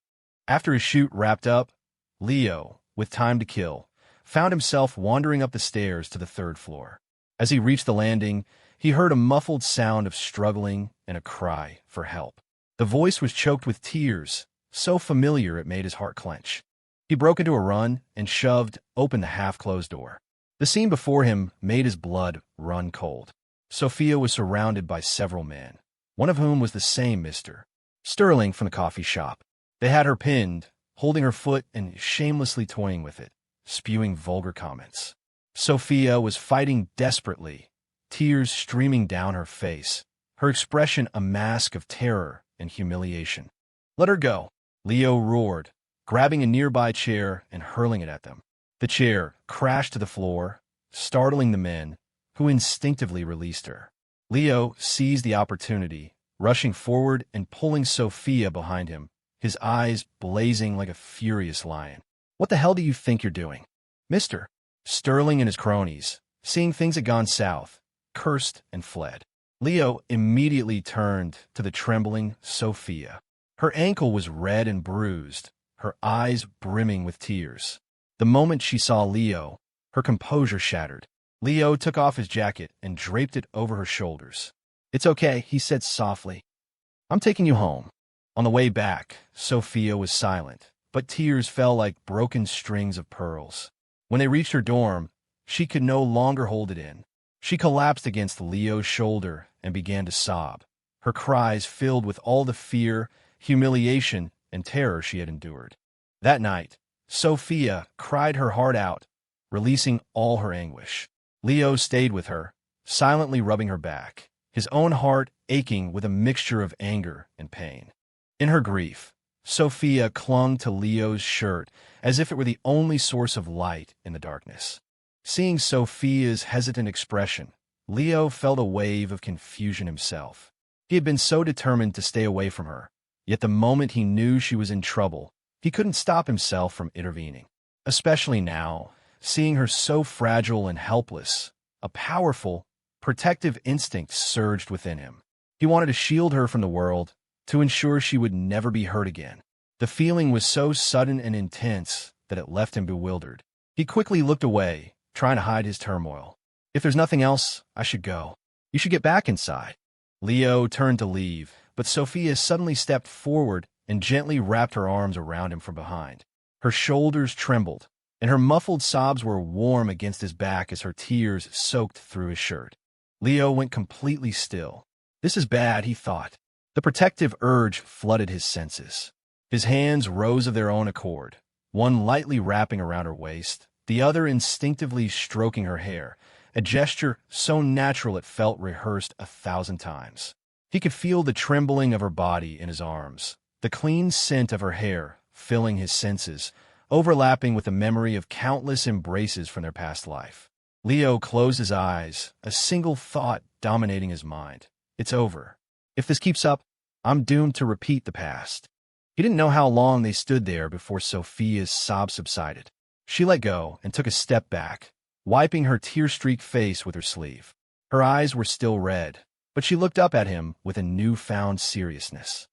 After his shoot wrapped up, Leo, with time to kill, found himself wandering up the stairs to the 3rd floor. As he reached the landing, he heard a muffled sound of struggling and a cry for help. The voice was choked with tears, so familiar it made his heart clench. He broke into a run and shoved open the half-closed door. The scene before him made his blood run cold. Sophia was surrounded by several men, one of whom was the same Mr. Sterling from the coffee shop. They had her pinned, holding her foot and shamelessly toying with it, spewing vulgar comments. Sophia was fighting desperately, tears streaming down her face, her expression a mask of terror and humiliation. "Let her go," Leo roared, grabbing a nearby chair and hurling it at them. The chair crashed to the floor, startling the men, who instinctively released her. Leo seized the opportunity, rushing forward and pulling Sophia behind him, his eyes blazing like a furious lion. "What the hell do you think you're doing?" Mr. Sterling and his cronies, seeing things had gone south, cursed and fled. Leo immediately turned to the trembling Sophia. Her ankle was red and bruised, her eyes brimming with tears. The moment she saw Leo, her composure shattered. Leo took off his jacket and draped it over her shoulders. "It's okay," he said softly. "I'm taking you home." On the way back, Sophia was silent, but tears fell like broken strings of pearls. When they reached her dorm, she could no longer hold it in. She collapsed against Leo's shoulder and began to sob, her cries filled with all the fear, humiliation, and terror she had endured. That night, Sophia cried her heart out, releasing all her anguish. Leo stayed with her, silently rubbing her back, his own heart aching with a mixture of anger and pain. In her grief, Sophia clung to Leo's shirt as if it were the only source of light in the darkness. Seeing Sophia's hesitant expression, Leo felt a wave of confusion himself. He had been so determined to stay away from her, yet the moment he knew she was in trouble, he couldn't stop himself from intervening. Especially now, seeing her so fragile and helpless, a powerful, protective instinct surged within him. He wanted to shield her from the world, to ensure she would never be hurt again. The feeling was so sudden and intense that it left him bewildered. He quickly looked away, trying to hide his turmoil. "If there's nothing else, I should go. You should get back inside." Leo turned to leave, but Sophia suddenly stepped forward and gently wrapped her arms around him from behind. Her shoulders trembled, and her muffled sobs were warm against his back as her tears soaked through his shirt. Leo went completely still. This is bad, he thought. The protective urge flooded his senses. His hands rose of their own accord, one lightly wrapping around her waist, the other instinctively stroking her hair, a gesture so natural it felt rehearsed 1,000 times. He could feel the trembling of her body in his arms, the clean scent of her hair filling his senses, overlapping with the memory of countless embraces from their past life. Leo closed his eyes, a single thought dominating his mind. It's over. If this keeps up, I'm doomed to repeat the past. He didn't know how long they stood there before Sophia's sobs subsided. She let go and took a step back, wiping her tear-streaked face with her sleeve. Her eyes were still red, but she looked up at him with a newfound seriousness.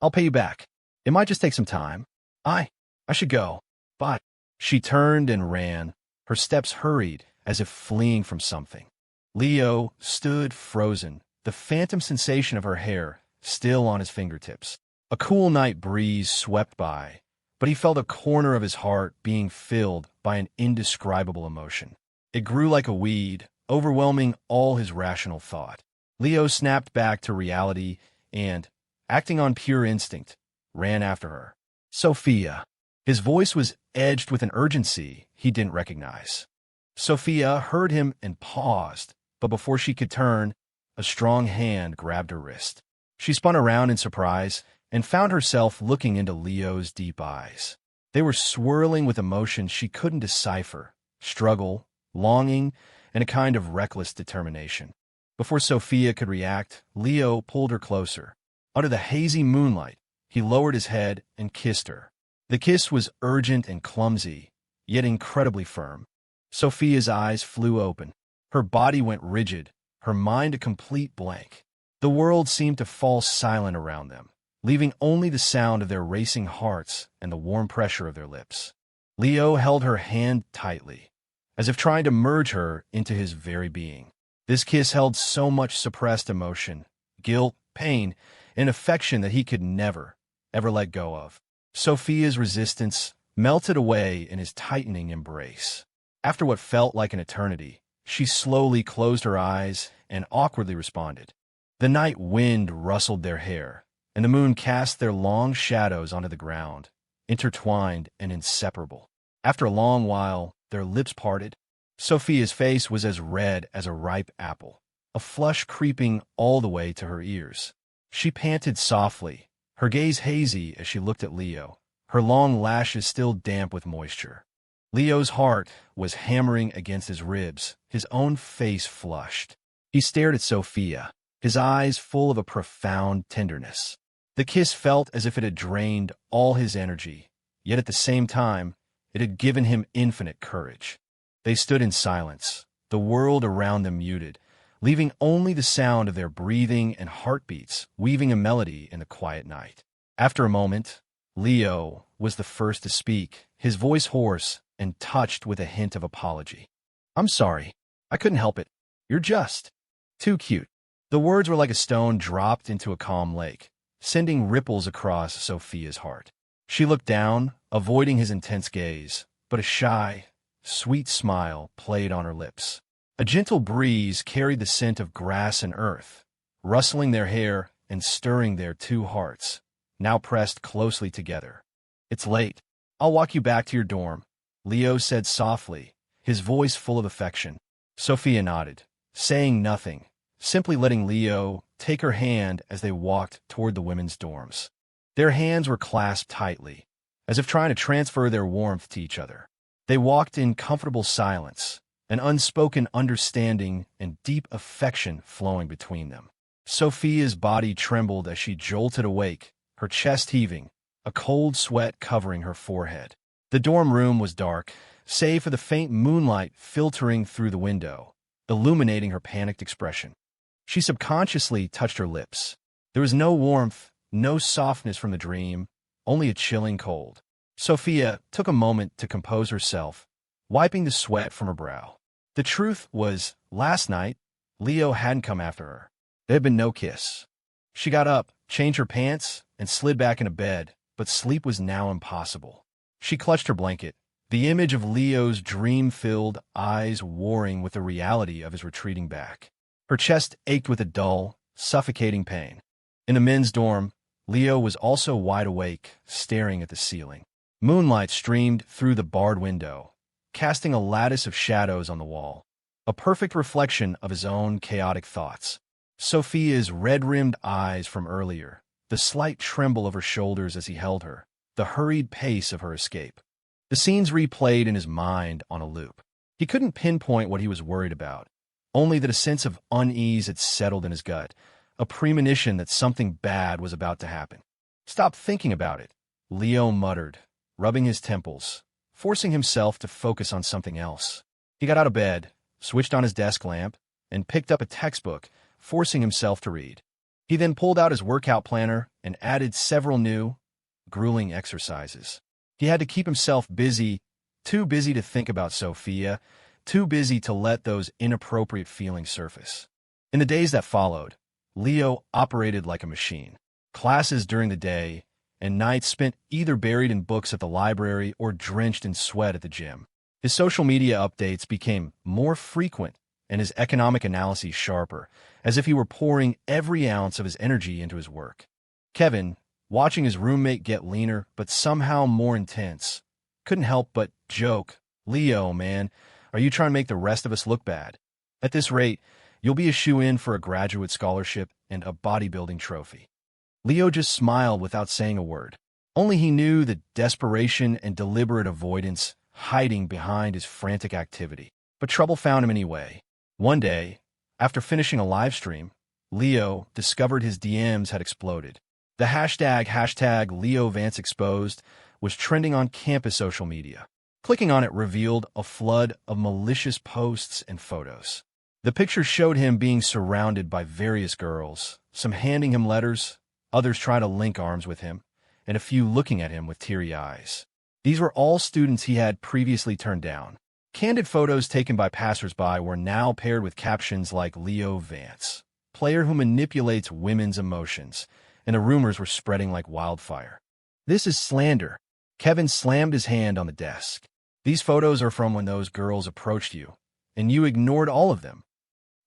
I'll pay you back. It might just take some time. I should go. But she turned and ran, her steps hurried as if fleeing from something. Leo stood frozen, the phantom sensation of her hair still on his fingertips. A cool night breeze swept by, but he felt a corner of his heart being filled by an indescribable emotion. It grew like a weed, overwhelming all his rational thought. Leo snapped back to reality and, acting on pure instinct, ran after her. Sophia. His voice was edged with an urgency he didn't recognize. Sophia heard him and paused, but before she could turn, a strong hand grabbed her wrist. She spun around in surprise and found herself looking into Leo's deep eyes. They were swirling with emotions she couldn't decipher, struggle, longing, and a kind of reckless determination. Before Sophia could react, Leo pulled her closer. Under the hazy moonlight, he lowered his head and kissed her. The kiss was urgent and clumsy, yet incredibly firm. Sophia's eyes flew open. Her body went rigid, her mind a complete blank. The world seemed to fall silent around them, leaving only the sound of their racing hearts and the warm pressure of their lips. Leo held her hand tightly, as if trying to merge her into his very being. This kiss held so much suppressed emotion, guilt, pain, and affection that he could never, ever let go of. Sophia's resistance melted away in his tightening embrace. After what felt like an eternity, she slowly closed her eyes and awkwardly responded. The night wind rustled their hair, and the moon cast their long shadows onto the ground, intertwined and inseparable. After a long while, their lips parted. Sophia's face was as red as a ripe apple, a flush creeping all the way to her ears. She panted softly, her gaze hazy as she looked at Leo, her long lashes still damp with moisture. Leo's heart was hammering against his ribs, his own face flushed. He stared at Sophia, his eyes full of a profound tenderness. The kiss felt as if it had drained all his energy, yet at the same time, it had given him infinite courage. They stood in silence, the world around them muted, leaving only the sound of their breathing and heartbeats weaving a melody in the quiet night. After a moment, Leo was the first to speak, his voice hoarse and touched with a hint of apology. I'm sorry. I couldn't help it. You're just too cute. The words were like a stone dropped into a calm lake, sending ripples across Sophia's heart. She looked down, avoiding his intense gaze, but a shy, sweet smile played on her lips. A gentle breeze carried the scent of grass and earth, rustling their hair and stirring their two hearts, now pressed closely together. It's late. I'll walk you back to your dorm, Leo said softly, his voice full of affection. Sophia nodded, saying nothing, simply letting Leo take her hand as they walked toward the women's dorms. Their hands were clasped tightly, as if trying to transfer their warmth to each other. They walked in comfortable silence, an unspoken understanding and deep affection flowing between them. Sophia's body trembled as she jolted awake, her chest heaving, a cold sweat covering her forehead. The dorm room was dark, save for the faint moonlight filtering through the window, illuminating her panicked expression. She subconsciously touched her lips. There was no warmth, no softness from the dream, only a chilling cold. Sophia took a moment to compose herself, wiping the sweat from her brow. The truth was, last night, Leo hadn't come after her. There had been no kiss. She got up, changed her pants, and slid back into bed, but sleep was now impossible. She clutched her blanket, the image of Leo's dream-filled eyes warring with the reality of his retreating back. Her chest ached with a dull, suffocating pain. In the men's dorm, Leo was also wide awake, staring at the ceiling. Moonlight streamed through the barred window, casting a lattice of shadows on the wall, a perfect reflection of his own chaotic thoughts. Sophia's red-rimmed eyes from earlier, the slight tremble of her shoulders as he held her, the hurried pace of her escape. The scenes replayed in his mind on a loop. He couldn't pinpoint what he was worried about, only that a sense of unease had settled in his gut, a premonition that something bad was about to happen. "Stop thinking about it," Leo muttered, rubbing his temples, forcing himself to focus on something else. He got out of bed, switched on his desk lamp, and picked up a textbook, forcing himself to read. He then pulled out his workout planner and added several new, grueling exercises. He had to keep himself busy, too busy to think about Sophia, too busy to let those inappropriate feelings surface. In the days that followed, Leo operated like a machine. Classes during the day, and nights spent either buried in books at the library or drenched in sweat at the gym. His social media updates became more frequent and his economic analyses sharper, as if he were pouring every ounce of his energy into his work. Kevin, watching his roommate get leaner but somehow more intense, couldn't help but joke, "Leo, man, are you trying to make the rest of us look bad? At this rate, you'll be a shoo-in for a graduate scholarship and a bodybuilding trophy." Leo just smiled without saying a word. Only he knew the desperation and deliberate avoidance hiding behind his frantic activity. But trouble found him anyway. One day, after finishing a live stream, Leo discovered his DMs had exploded. The hashtag #LeoVanceExposed was trending on campus social media. Clicking on it revealed a flood of malicious posts and photos. The pictures showed him being surrounded by various girls, some handing him letters, others trying to link arms with him, and a few looking at him with teary eyes. These were all students he had previously turned down. Candid photos taken by passersby were now paired with captions like "Leo Vance, player who manipulates women's emotions," and the rumors were spreading like wildfire. "This is slander." Kevin slammed his hand on the desk. "These photos are from when those girls approached you, and you ignored all of them."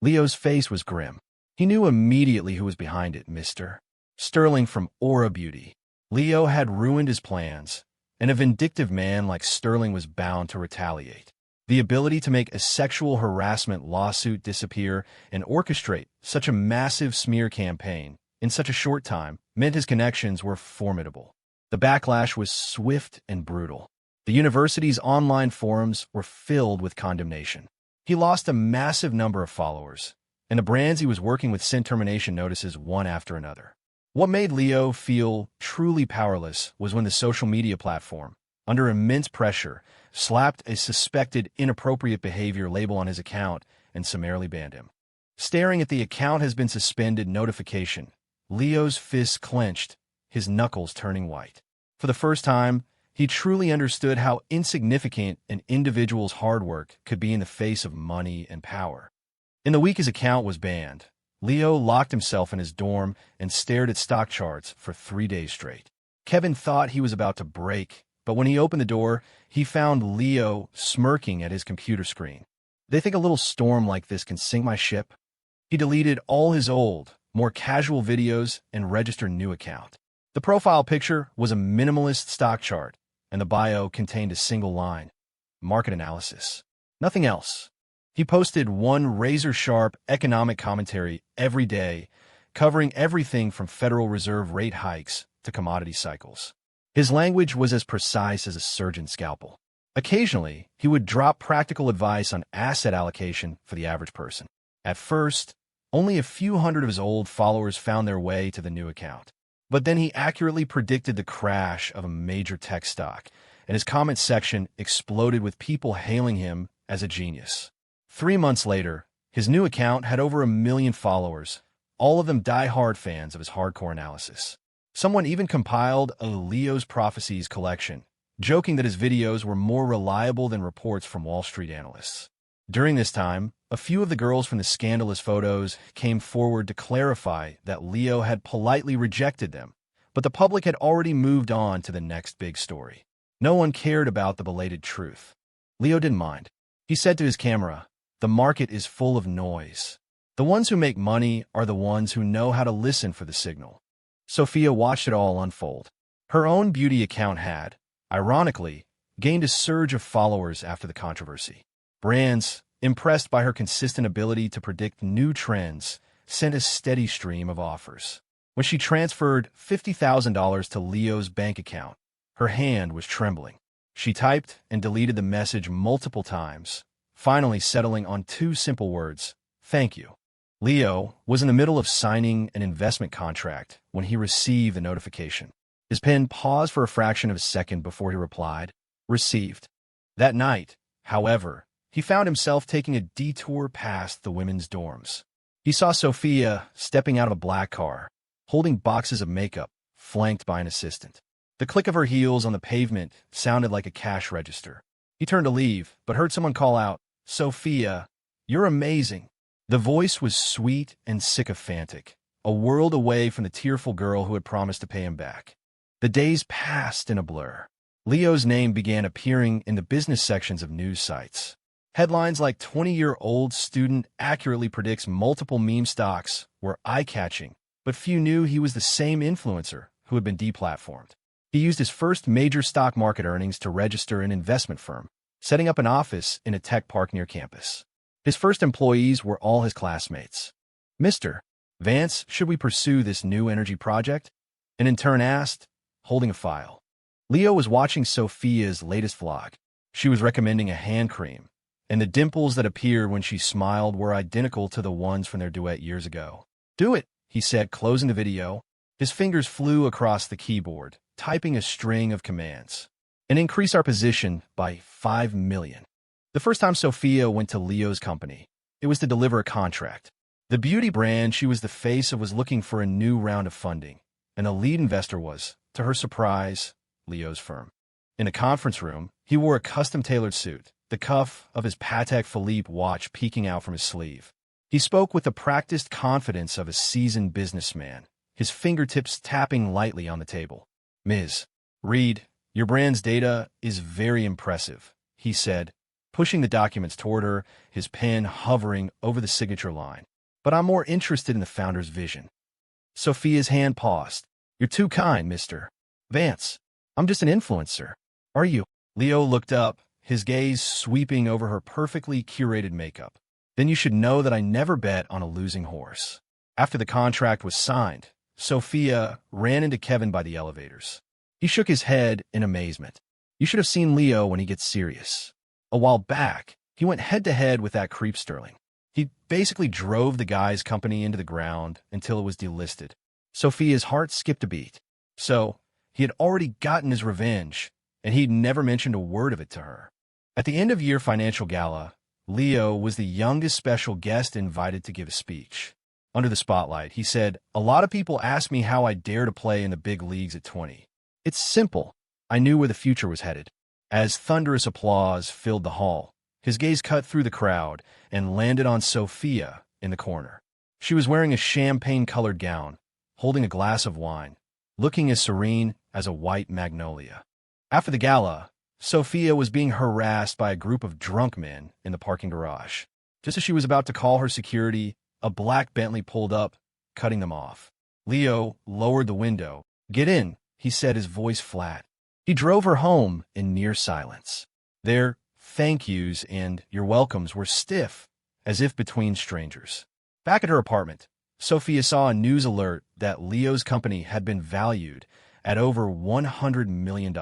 Leo's face was grim. He knew immediately who was behind it, Mr. Sterling from Aura Beauty. Leo had ruined his plans, and a vindictive man like Sterling was bound to retaliate. The ability to make a sexual harassment lawsuit disappear and orchestrate such a massive smear campaign in such a short time meant his connections were formidable. The backlash was swift and brutal. The university's online forums were filled with condemnation. He lost a massive number of followers, and the brands he was working with sent termination notices one after another. What made Leo feel truly powerless was when the social media platform, under immense pressure, slapped a suspected inappropriate behavior label on his account and summarily banned him. Staring at the "account has been suspended" notification, Leo's fists clenched, his knuckles turning white. For the first time, he truly understood how insignificant an individual's hard work could be in the face of money and power. In the week his account was banned, Leo locked himself in his dorm and stared at stock charts for 3 days straight. Kevin thought he was about to break, but when he opened the door, he found Leo smirking at his computer screen. "They think a little storm like this can sink my ship?" He deleted all his old, more casual videos and registered a new account. The profile picture was a minimalist stock chart, and the bio contained a single line: market analysis. Nothing else. He posted one razor-sharp economic commentary every day, covering everything from Federal Reserve rate hikes to commodity cycles. His language was as precise as a surgeon's scalpel. Occasionally, he would drop practical advice on asset allocation for the average person. At first, only a few hundred of his old followers found their way to the new account. But then he accurately predicted the crash of a major tech stock, and his comment section exploded with people hailing him as a genius. 3 months later, his new account had over 1 million followers, all of them die-hard fans of his hardcore analysis. Someone even compiled a Leo's Prophecies collection, joking that his videos were more reliable than reports from Wall Street analysts. During this time, a few of the girls from the scandalous photos came forward to clarify that Leo had politely rejected them, but the public had already moved on to the next big story. No one cared about the belated truth. Leo didn't mind. He said to his camera, "The market is full of noise. The ones who make money are the ones who know how to listen for the signal." Sophia watched it all unfold. Her own beauty account had, ironically, gained a surge of followers after the controversy. Brands, impressed by her consistent ability to predict new trends, sent a steady stream of offers. When she transferred $50,000 to Leo's bank account, her hand was trembling. She typed and deleted the message multiple times, finally settling on two simple words: "Thank you." Leo was in the middle of signing an investment contract when he received the notification. His pen paused for a fraction of a second before he replied, "Received." That night, however, he found himself taking a detour past the women's dorms. He saw Sophia stepping out of a black car, holding boxes of makeup, flanked by an assistant. The click of her heels on the pavement sounded like a cash register. He turned to leave, but heard someone call out, "Sophia, you're amazing." The voice was sweet and sycophantic, a world away from the tearful girl who had promised to pay him back. The days passed in a blur. Leo's name began appearing in the business sections of news sites. Headlines like "20-year-old student accurately predicts multiple meme stocks" were eye-catching, but few knew he was the same influencer who had been deplatformed. He used his first major stock market earnings to register an investment firm, setting up an office in a tech park near campus. His first employees were all his classmates. "Mr. Vance, should we pursue this new energy project?" an intern asked, holding a file. Leo was watching Sophia's latest vlog. She was recommending a hand cream, and the dimples that appeared when she smiled were identical to the ones from their duet years ago. "Do it," he said, closing the video. His fingers flew across the keyboard, typing a string of commands. "And increase our position by 5 million. The first time Sophia went to Leo's company, it was to deliver a contract. The beauty brand she was the face of was looking for a new round of funding, and the lead investor was, to her surprise, Leo's firm. In a conference room, he wore a custom-tailored suit, the cuff of his Patek Philippe watch peeking out from his sleeve. He spoke with the practiced confidence of a seasoned businessman, his fingertips tapping lightly on the table. "Ms. Reed, your brand's data is very impressive," he said, pushing the documents toward her, his pen hovering over the signature line. "But I'm more interested in the founder's vision." Sophia's hand paused. "You're too kind, Mr. Vance. I'm just an influencer." "Are you?" Leo looked up, his gaze sweeping over her perfectly curated makeup. "Then you should know that I never bet on a losing horse." After the contract was signed, Sophia ran into Kevin by the elevators. He shook his head in amazement. "You should have seen Leo when he gets serious. A while back, he went head-to-head with that creep Sterling. He basically drove the guy's company into the ground until it was delisted." Sophia's heart skipped a beat. So, he had already gotten his revenge, and he'd never mentioned a word of it to her. At the end-of-year financial gala, Leo was the youngest special guest invited to give a speech. Under the spotlight, he said, "A lot of people ask me how I dare to play in the big leagues at 20. It's simple. I knew where the future was headed." As thunderous applause filled the hall, his gaze cut through the crowd and landed on Sophia in the corner. She was wearing a champagne-colored gown, holding a glass of wine, looking as serene as a white magnolia. After the gala, Sophia was being harassed by a group of drunk men in the parking garage. Just as she was about to call her security, a black Bentley pulled up, cutting them off. Leo lowered the window. "Get in," he said, his voice flat. He drove her home in near silence. Their thank yous and your welcomes were stiff, as if between strangers. Back at her apartment, Sophia saw a news alert that Leo's company had been valued at over $100 million.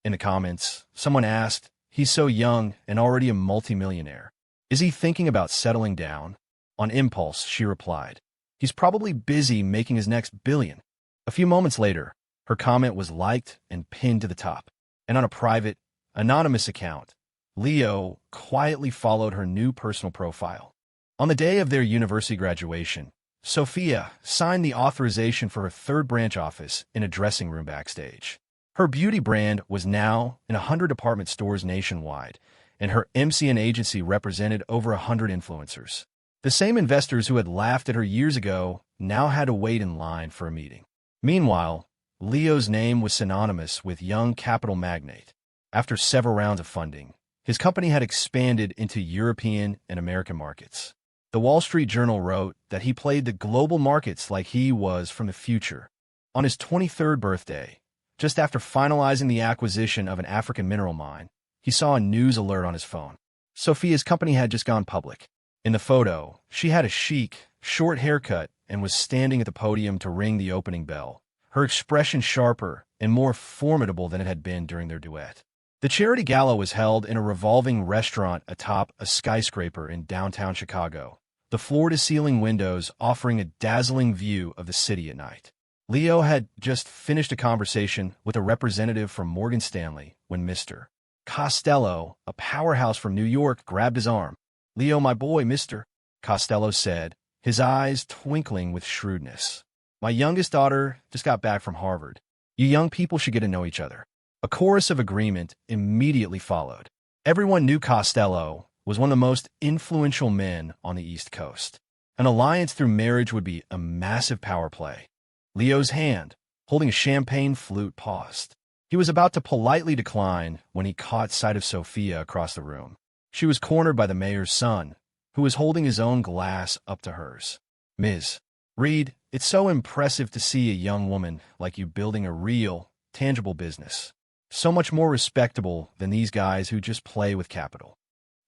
In the comments, someone asked, "He's so young and already a multimillionaire. Is he thinking about settling down?" On impulse, she replied, "He's probably busy making his next billion." A few moments later, her comment was liked and pinned to the top. And on a private, anonymous account, Leo quietly followed her new personal profile. On the day of their university graduation, Sophia signed the authorization for her third branch office in a dressing room backstage. Her beauty brand was now in 100 department stores nationwide, and her MCN agency represented over 100 influencers. The same investors who had laughed at her years ago now had to wait in line for a meeting. Meanwhile, Leo's name was synonymous with young capital magnate. After several rounds of funding, his company had expanded into European and American markets. The Wall Street Journal wrote that he played the global markets like he was from the future. On his 23rd birthday, just after finalizing the acquisition of an African mineral mine, he saw a news alert on his phone. Sophia's company had just gone public. In the photo, she had a chic, short haircut, and was standing at the podium to ring the opening bell, her expression sharper and more formidable than it had been during their duet. The charity gala was held in a revolving restaurant atop a skyscraper in downtown Chicago, the floor-to-ceiling windows offering a dazzling view of the city at night. Leo had just finished a conversation with a representative from Morgan Stanley when Mr. Costello, a powerhouse from New York, grabbed his arm. "Leo, my boy, Mr. Costello said, his eyes twinkling with shrewdness. "My youngest daughter just got back from Harvard. You young people should get to know each other." A chorus of agreement immediately followed. Everyone knew Costello was one of the most influential men on the East Coast. An alliance through marriage would be a massive power play. Leo's hand, holding a champagne flute, paused. He was about to politely decline when he caught sight of Sophia across the room. She was cornered by the mayor's son, who was holding his own glass up to hers. "Ms. Reed, it's so impressive to see a young woman like you building a real, tangible business. So much more respectable than these guys who just play with capital."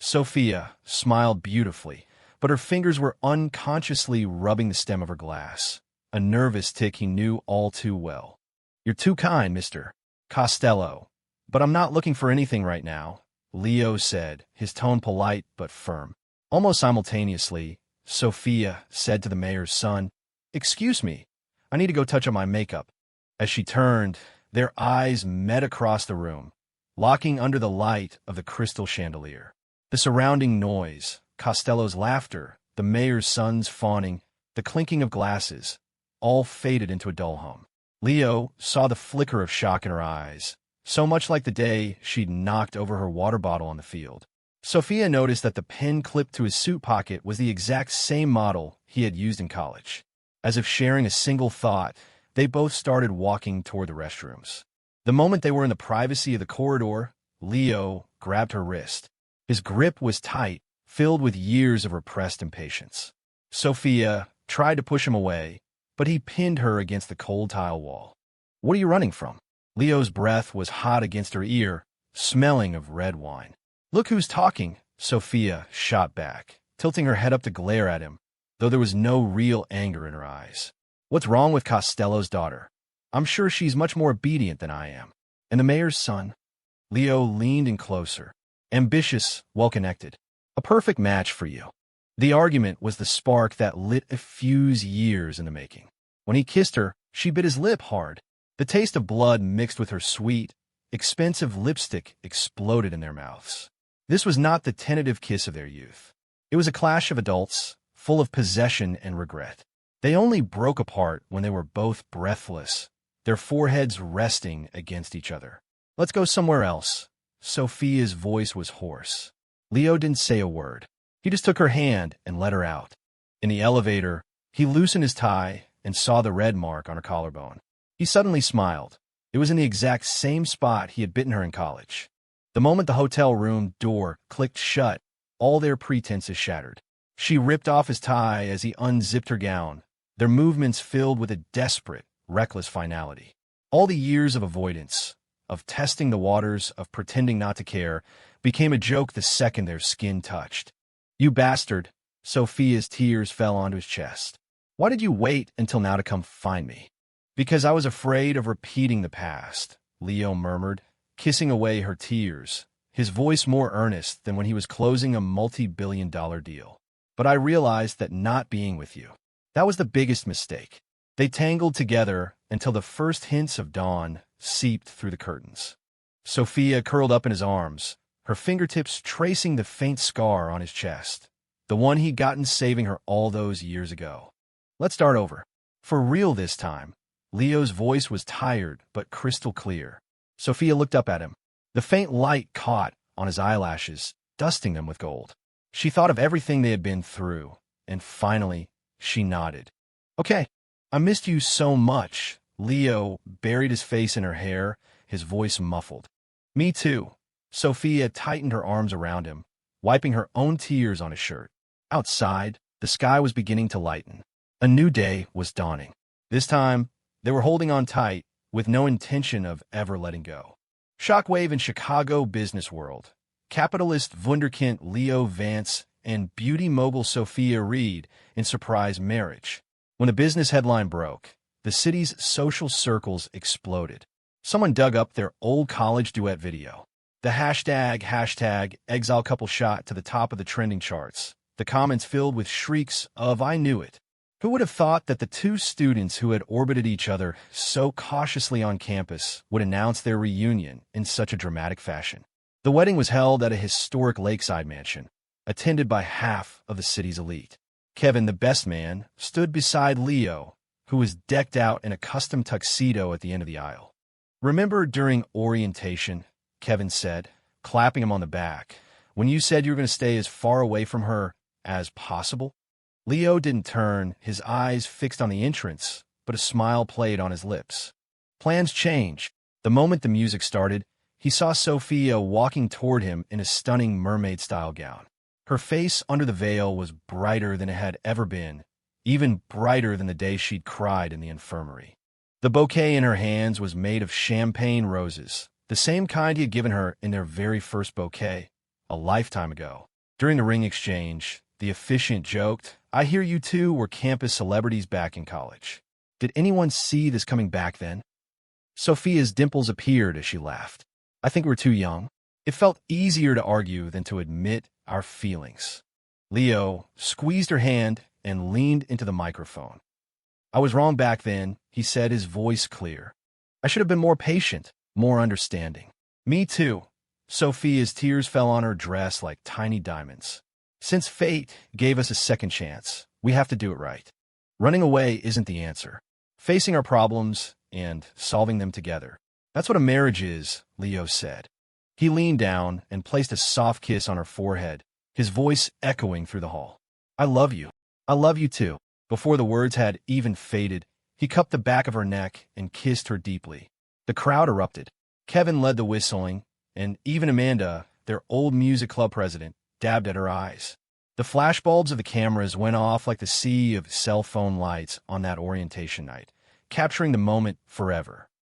Sophia smiled beautifully, but her fingers were unconsciously rubbing the stem of her glass, a nervous tic he knew all too well. "You're too kind, Mr. Costello, but I'm not looking for anything right now," Leo said, his tone polite but firm. Almost simultaneously, Sophia said to the mayor's son, "Excuse me, I need to go touch up my makeup." As she turned, their eyes met across the room, locking under the light of the crystal chandelier. The surrounding noise, Costello's laughter, the mayor's son's fawning, the clinking of glasses, all faded into a dull hum. Leo saw the flicker of shock in her eyes, so much like the day she'd knocked over her water bottle on the field. Sophia noticed that the pen clipped to his suit pocket was the exact same model he had used in college. As if sharing a single thought, they both started walking toward the restrooms. The moment they were in the privacy of the corridor, Leo grabbed her wrist. His grip was tight, filled with years of repressed impatience. Sophia tried to push him away, but he pinned her against the cold tile wall. "What are you running from?" Leo's breath was hot against her ear, smelling of red wine. "Look who's talking," Sophia shot back, tilting her head up to glare at him, though there was no real anger in her eyes. "What's wrong with Costello's daughter? I'm sure she's much more obedient than I am. And the mayor's son?" Leo leaned in closer. "Ambitious, well-connected. A perfect match for you." The argument was the spark that lit a fuse years in the making. When he kissed her, she bit his lip hard. The taste of blood mixed with her sweet, expensive lipstick exploded in their mouths. This was not the tentative kiss of their youth. It was a clash of adults, full of possession and regret. They only broke apart when they were both breathless, their foreheads resting against each other. "Let's go somewhere else." Sophia's voice was hoarse. Leo didn't say a word. He just took her hand and led her out. In the elevator, he loosened his tie and saw the red mark on her collarbone. He suddenly smiled. It was in the exact same spot he had bitten her in college. The moment the hotel room door clicked shut, all their pretenses shattered. She ripped off his tie as he unzipped her gown, their movements filled with a desperate, reckless finality. All the years of avoidance, of testing the waters, of pretending not to care, became a joke the second their skin touched. "You bastard!" Sophia's tears fell onto his chest. "Why did you wait until now to come find me?" "Because I was afraid of repeating the past," Leo murmured, kissing away her tears, his voice more earnest than when he was closing a multi-billion-dollar deal. "But I realized that not being with you, that was the biggest mistake." They tangled together until the first hints of dawn seeped through the curtains. Sophia curled up in his arms, her fingertips tracing the faint scar on his chest, the one he'd gotten saving her all those years ago. "Let's start over. For real this time." Leo's voice was tired but crystal clear. Sophia looked up at him. The faint light caught on his eyelashes, dusting them with gold. She thought of everything they had been through, and finally, she nodded. "Okay, I missed you so much." Leo buried his face in her hair, his voice muffled. "Me too." Sophia tightened her arms around him, wiping her own tears on his shirt. Outside, the sky was beginning to lighten. A new day was dawning. This time, they were holding on tight, with no intention of ever letting go. Shockwave in Chicago business world. Capitalist wunderkind Leo Vance and beauty mogul Sophia Reed in surprise marriage. When the business headline broke, the city's social circles exploded. Someone dug up their old college duet video. The hashtag exile couple shot to the top of the trending charts. The comments filled with shrieks of "I knew it." Who would have thought that the two students who had orbited each other so cautiously on campus would announce their reunion in such a dramatic fashion? The wedding was held at a historic lakeside mansion, attended by half of the city's elite. Kevin, the best man, stood beside Leo, who was decked out in a custom tuxedo at the end of the aisle. "Remember during orientation," Kevin said, clapping him on the back, "when you said you were going to stay as far away from her as possible?" Leo didn't turn, his eyes fixed on the entrance, but a smile played on his lips. Plans change. The moment the music started, he saw Sophia walking toward him in a stunning mermaid-style gown. Her face under the veil was brighter than it had ever been, even brighter than the day she'd cried in the infirmary. The bouquet in her hands was made of champagne roses, the same kind he had given her in their very first bouquet, a lifetime ago. During the ring exchange, the officiant joked, "I hear you two were campus celebrities back in college. Did anyone see this coming back then?" Sophia's dimples appeared as she laughed. "I think we're too young." It felt easier to argue than to admit our feelings. Leo squeezed her hand and leaned into the microphone. "I was wrong back then," he said, his voice clear. "I should have been more patient, more understanding." "Me too." Sophia's tears fell on her dress like tiny diamonds. "Since fate gave us a second chance, we have to do it right. Running away isn't the answer. Facing our problems and solving them together. That's what a marriage is," Leo said. He leaned down and placed a soft kiss on her forehead, his voice echoing through the hall. "I love you. I love you too." Before the words had even faded, he cupped the back of her neck and kissed her deeply. The crowd erupted. Kevin led the whistling, and even Amanda, their old music club president, dabbed at her eyes. The flashbulbs of the cameras went off like the sea of cell phone lights on that orientation night, capturing the moment forever.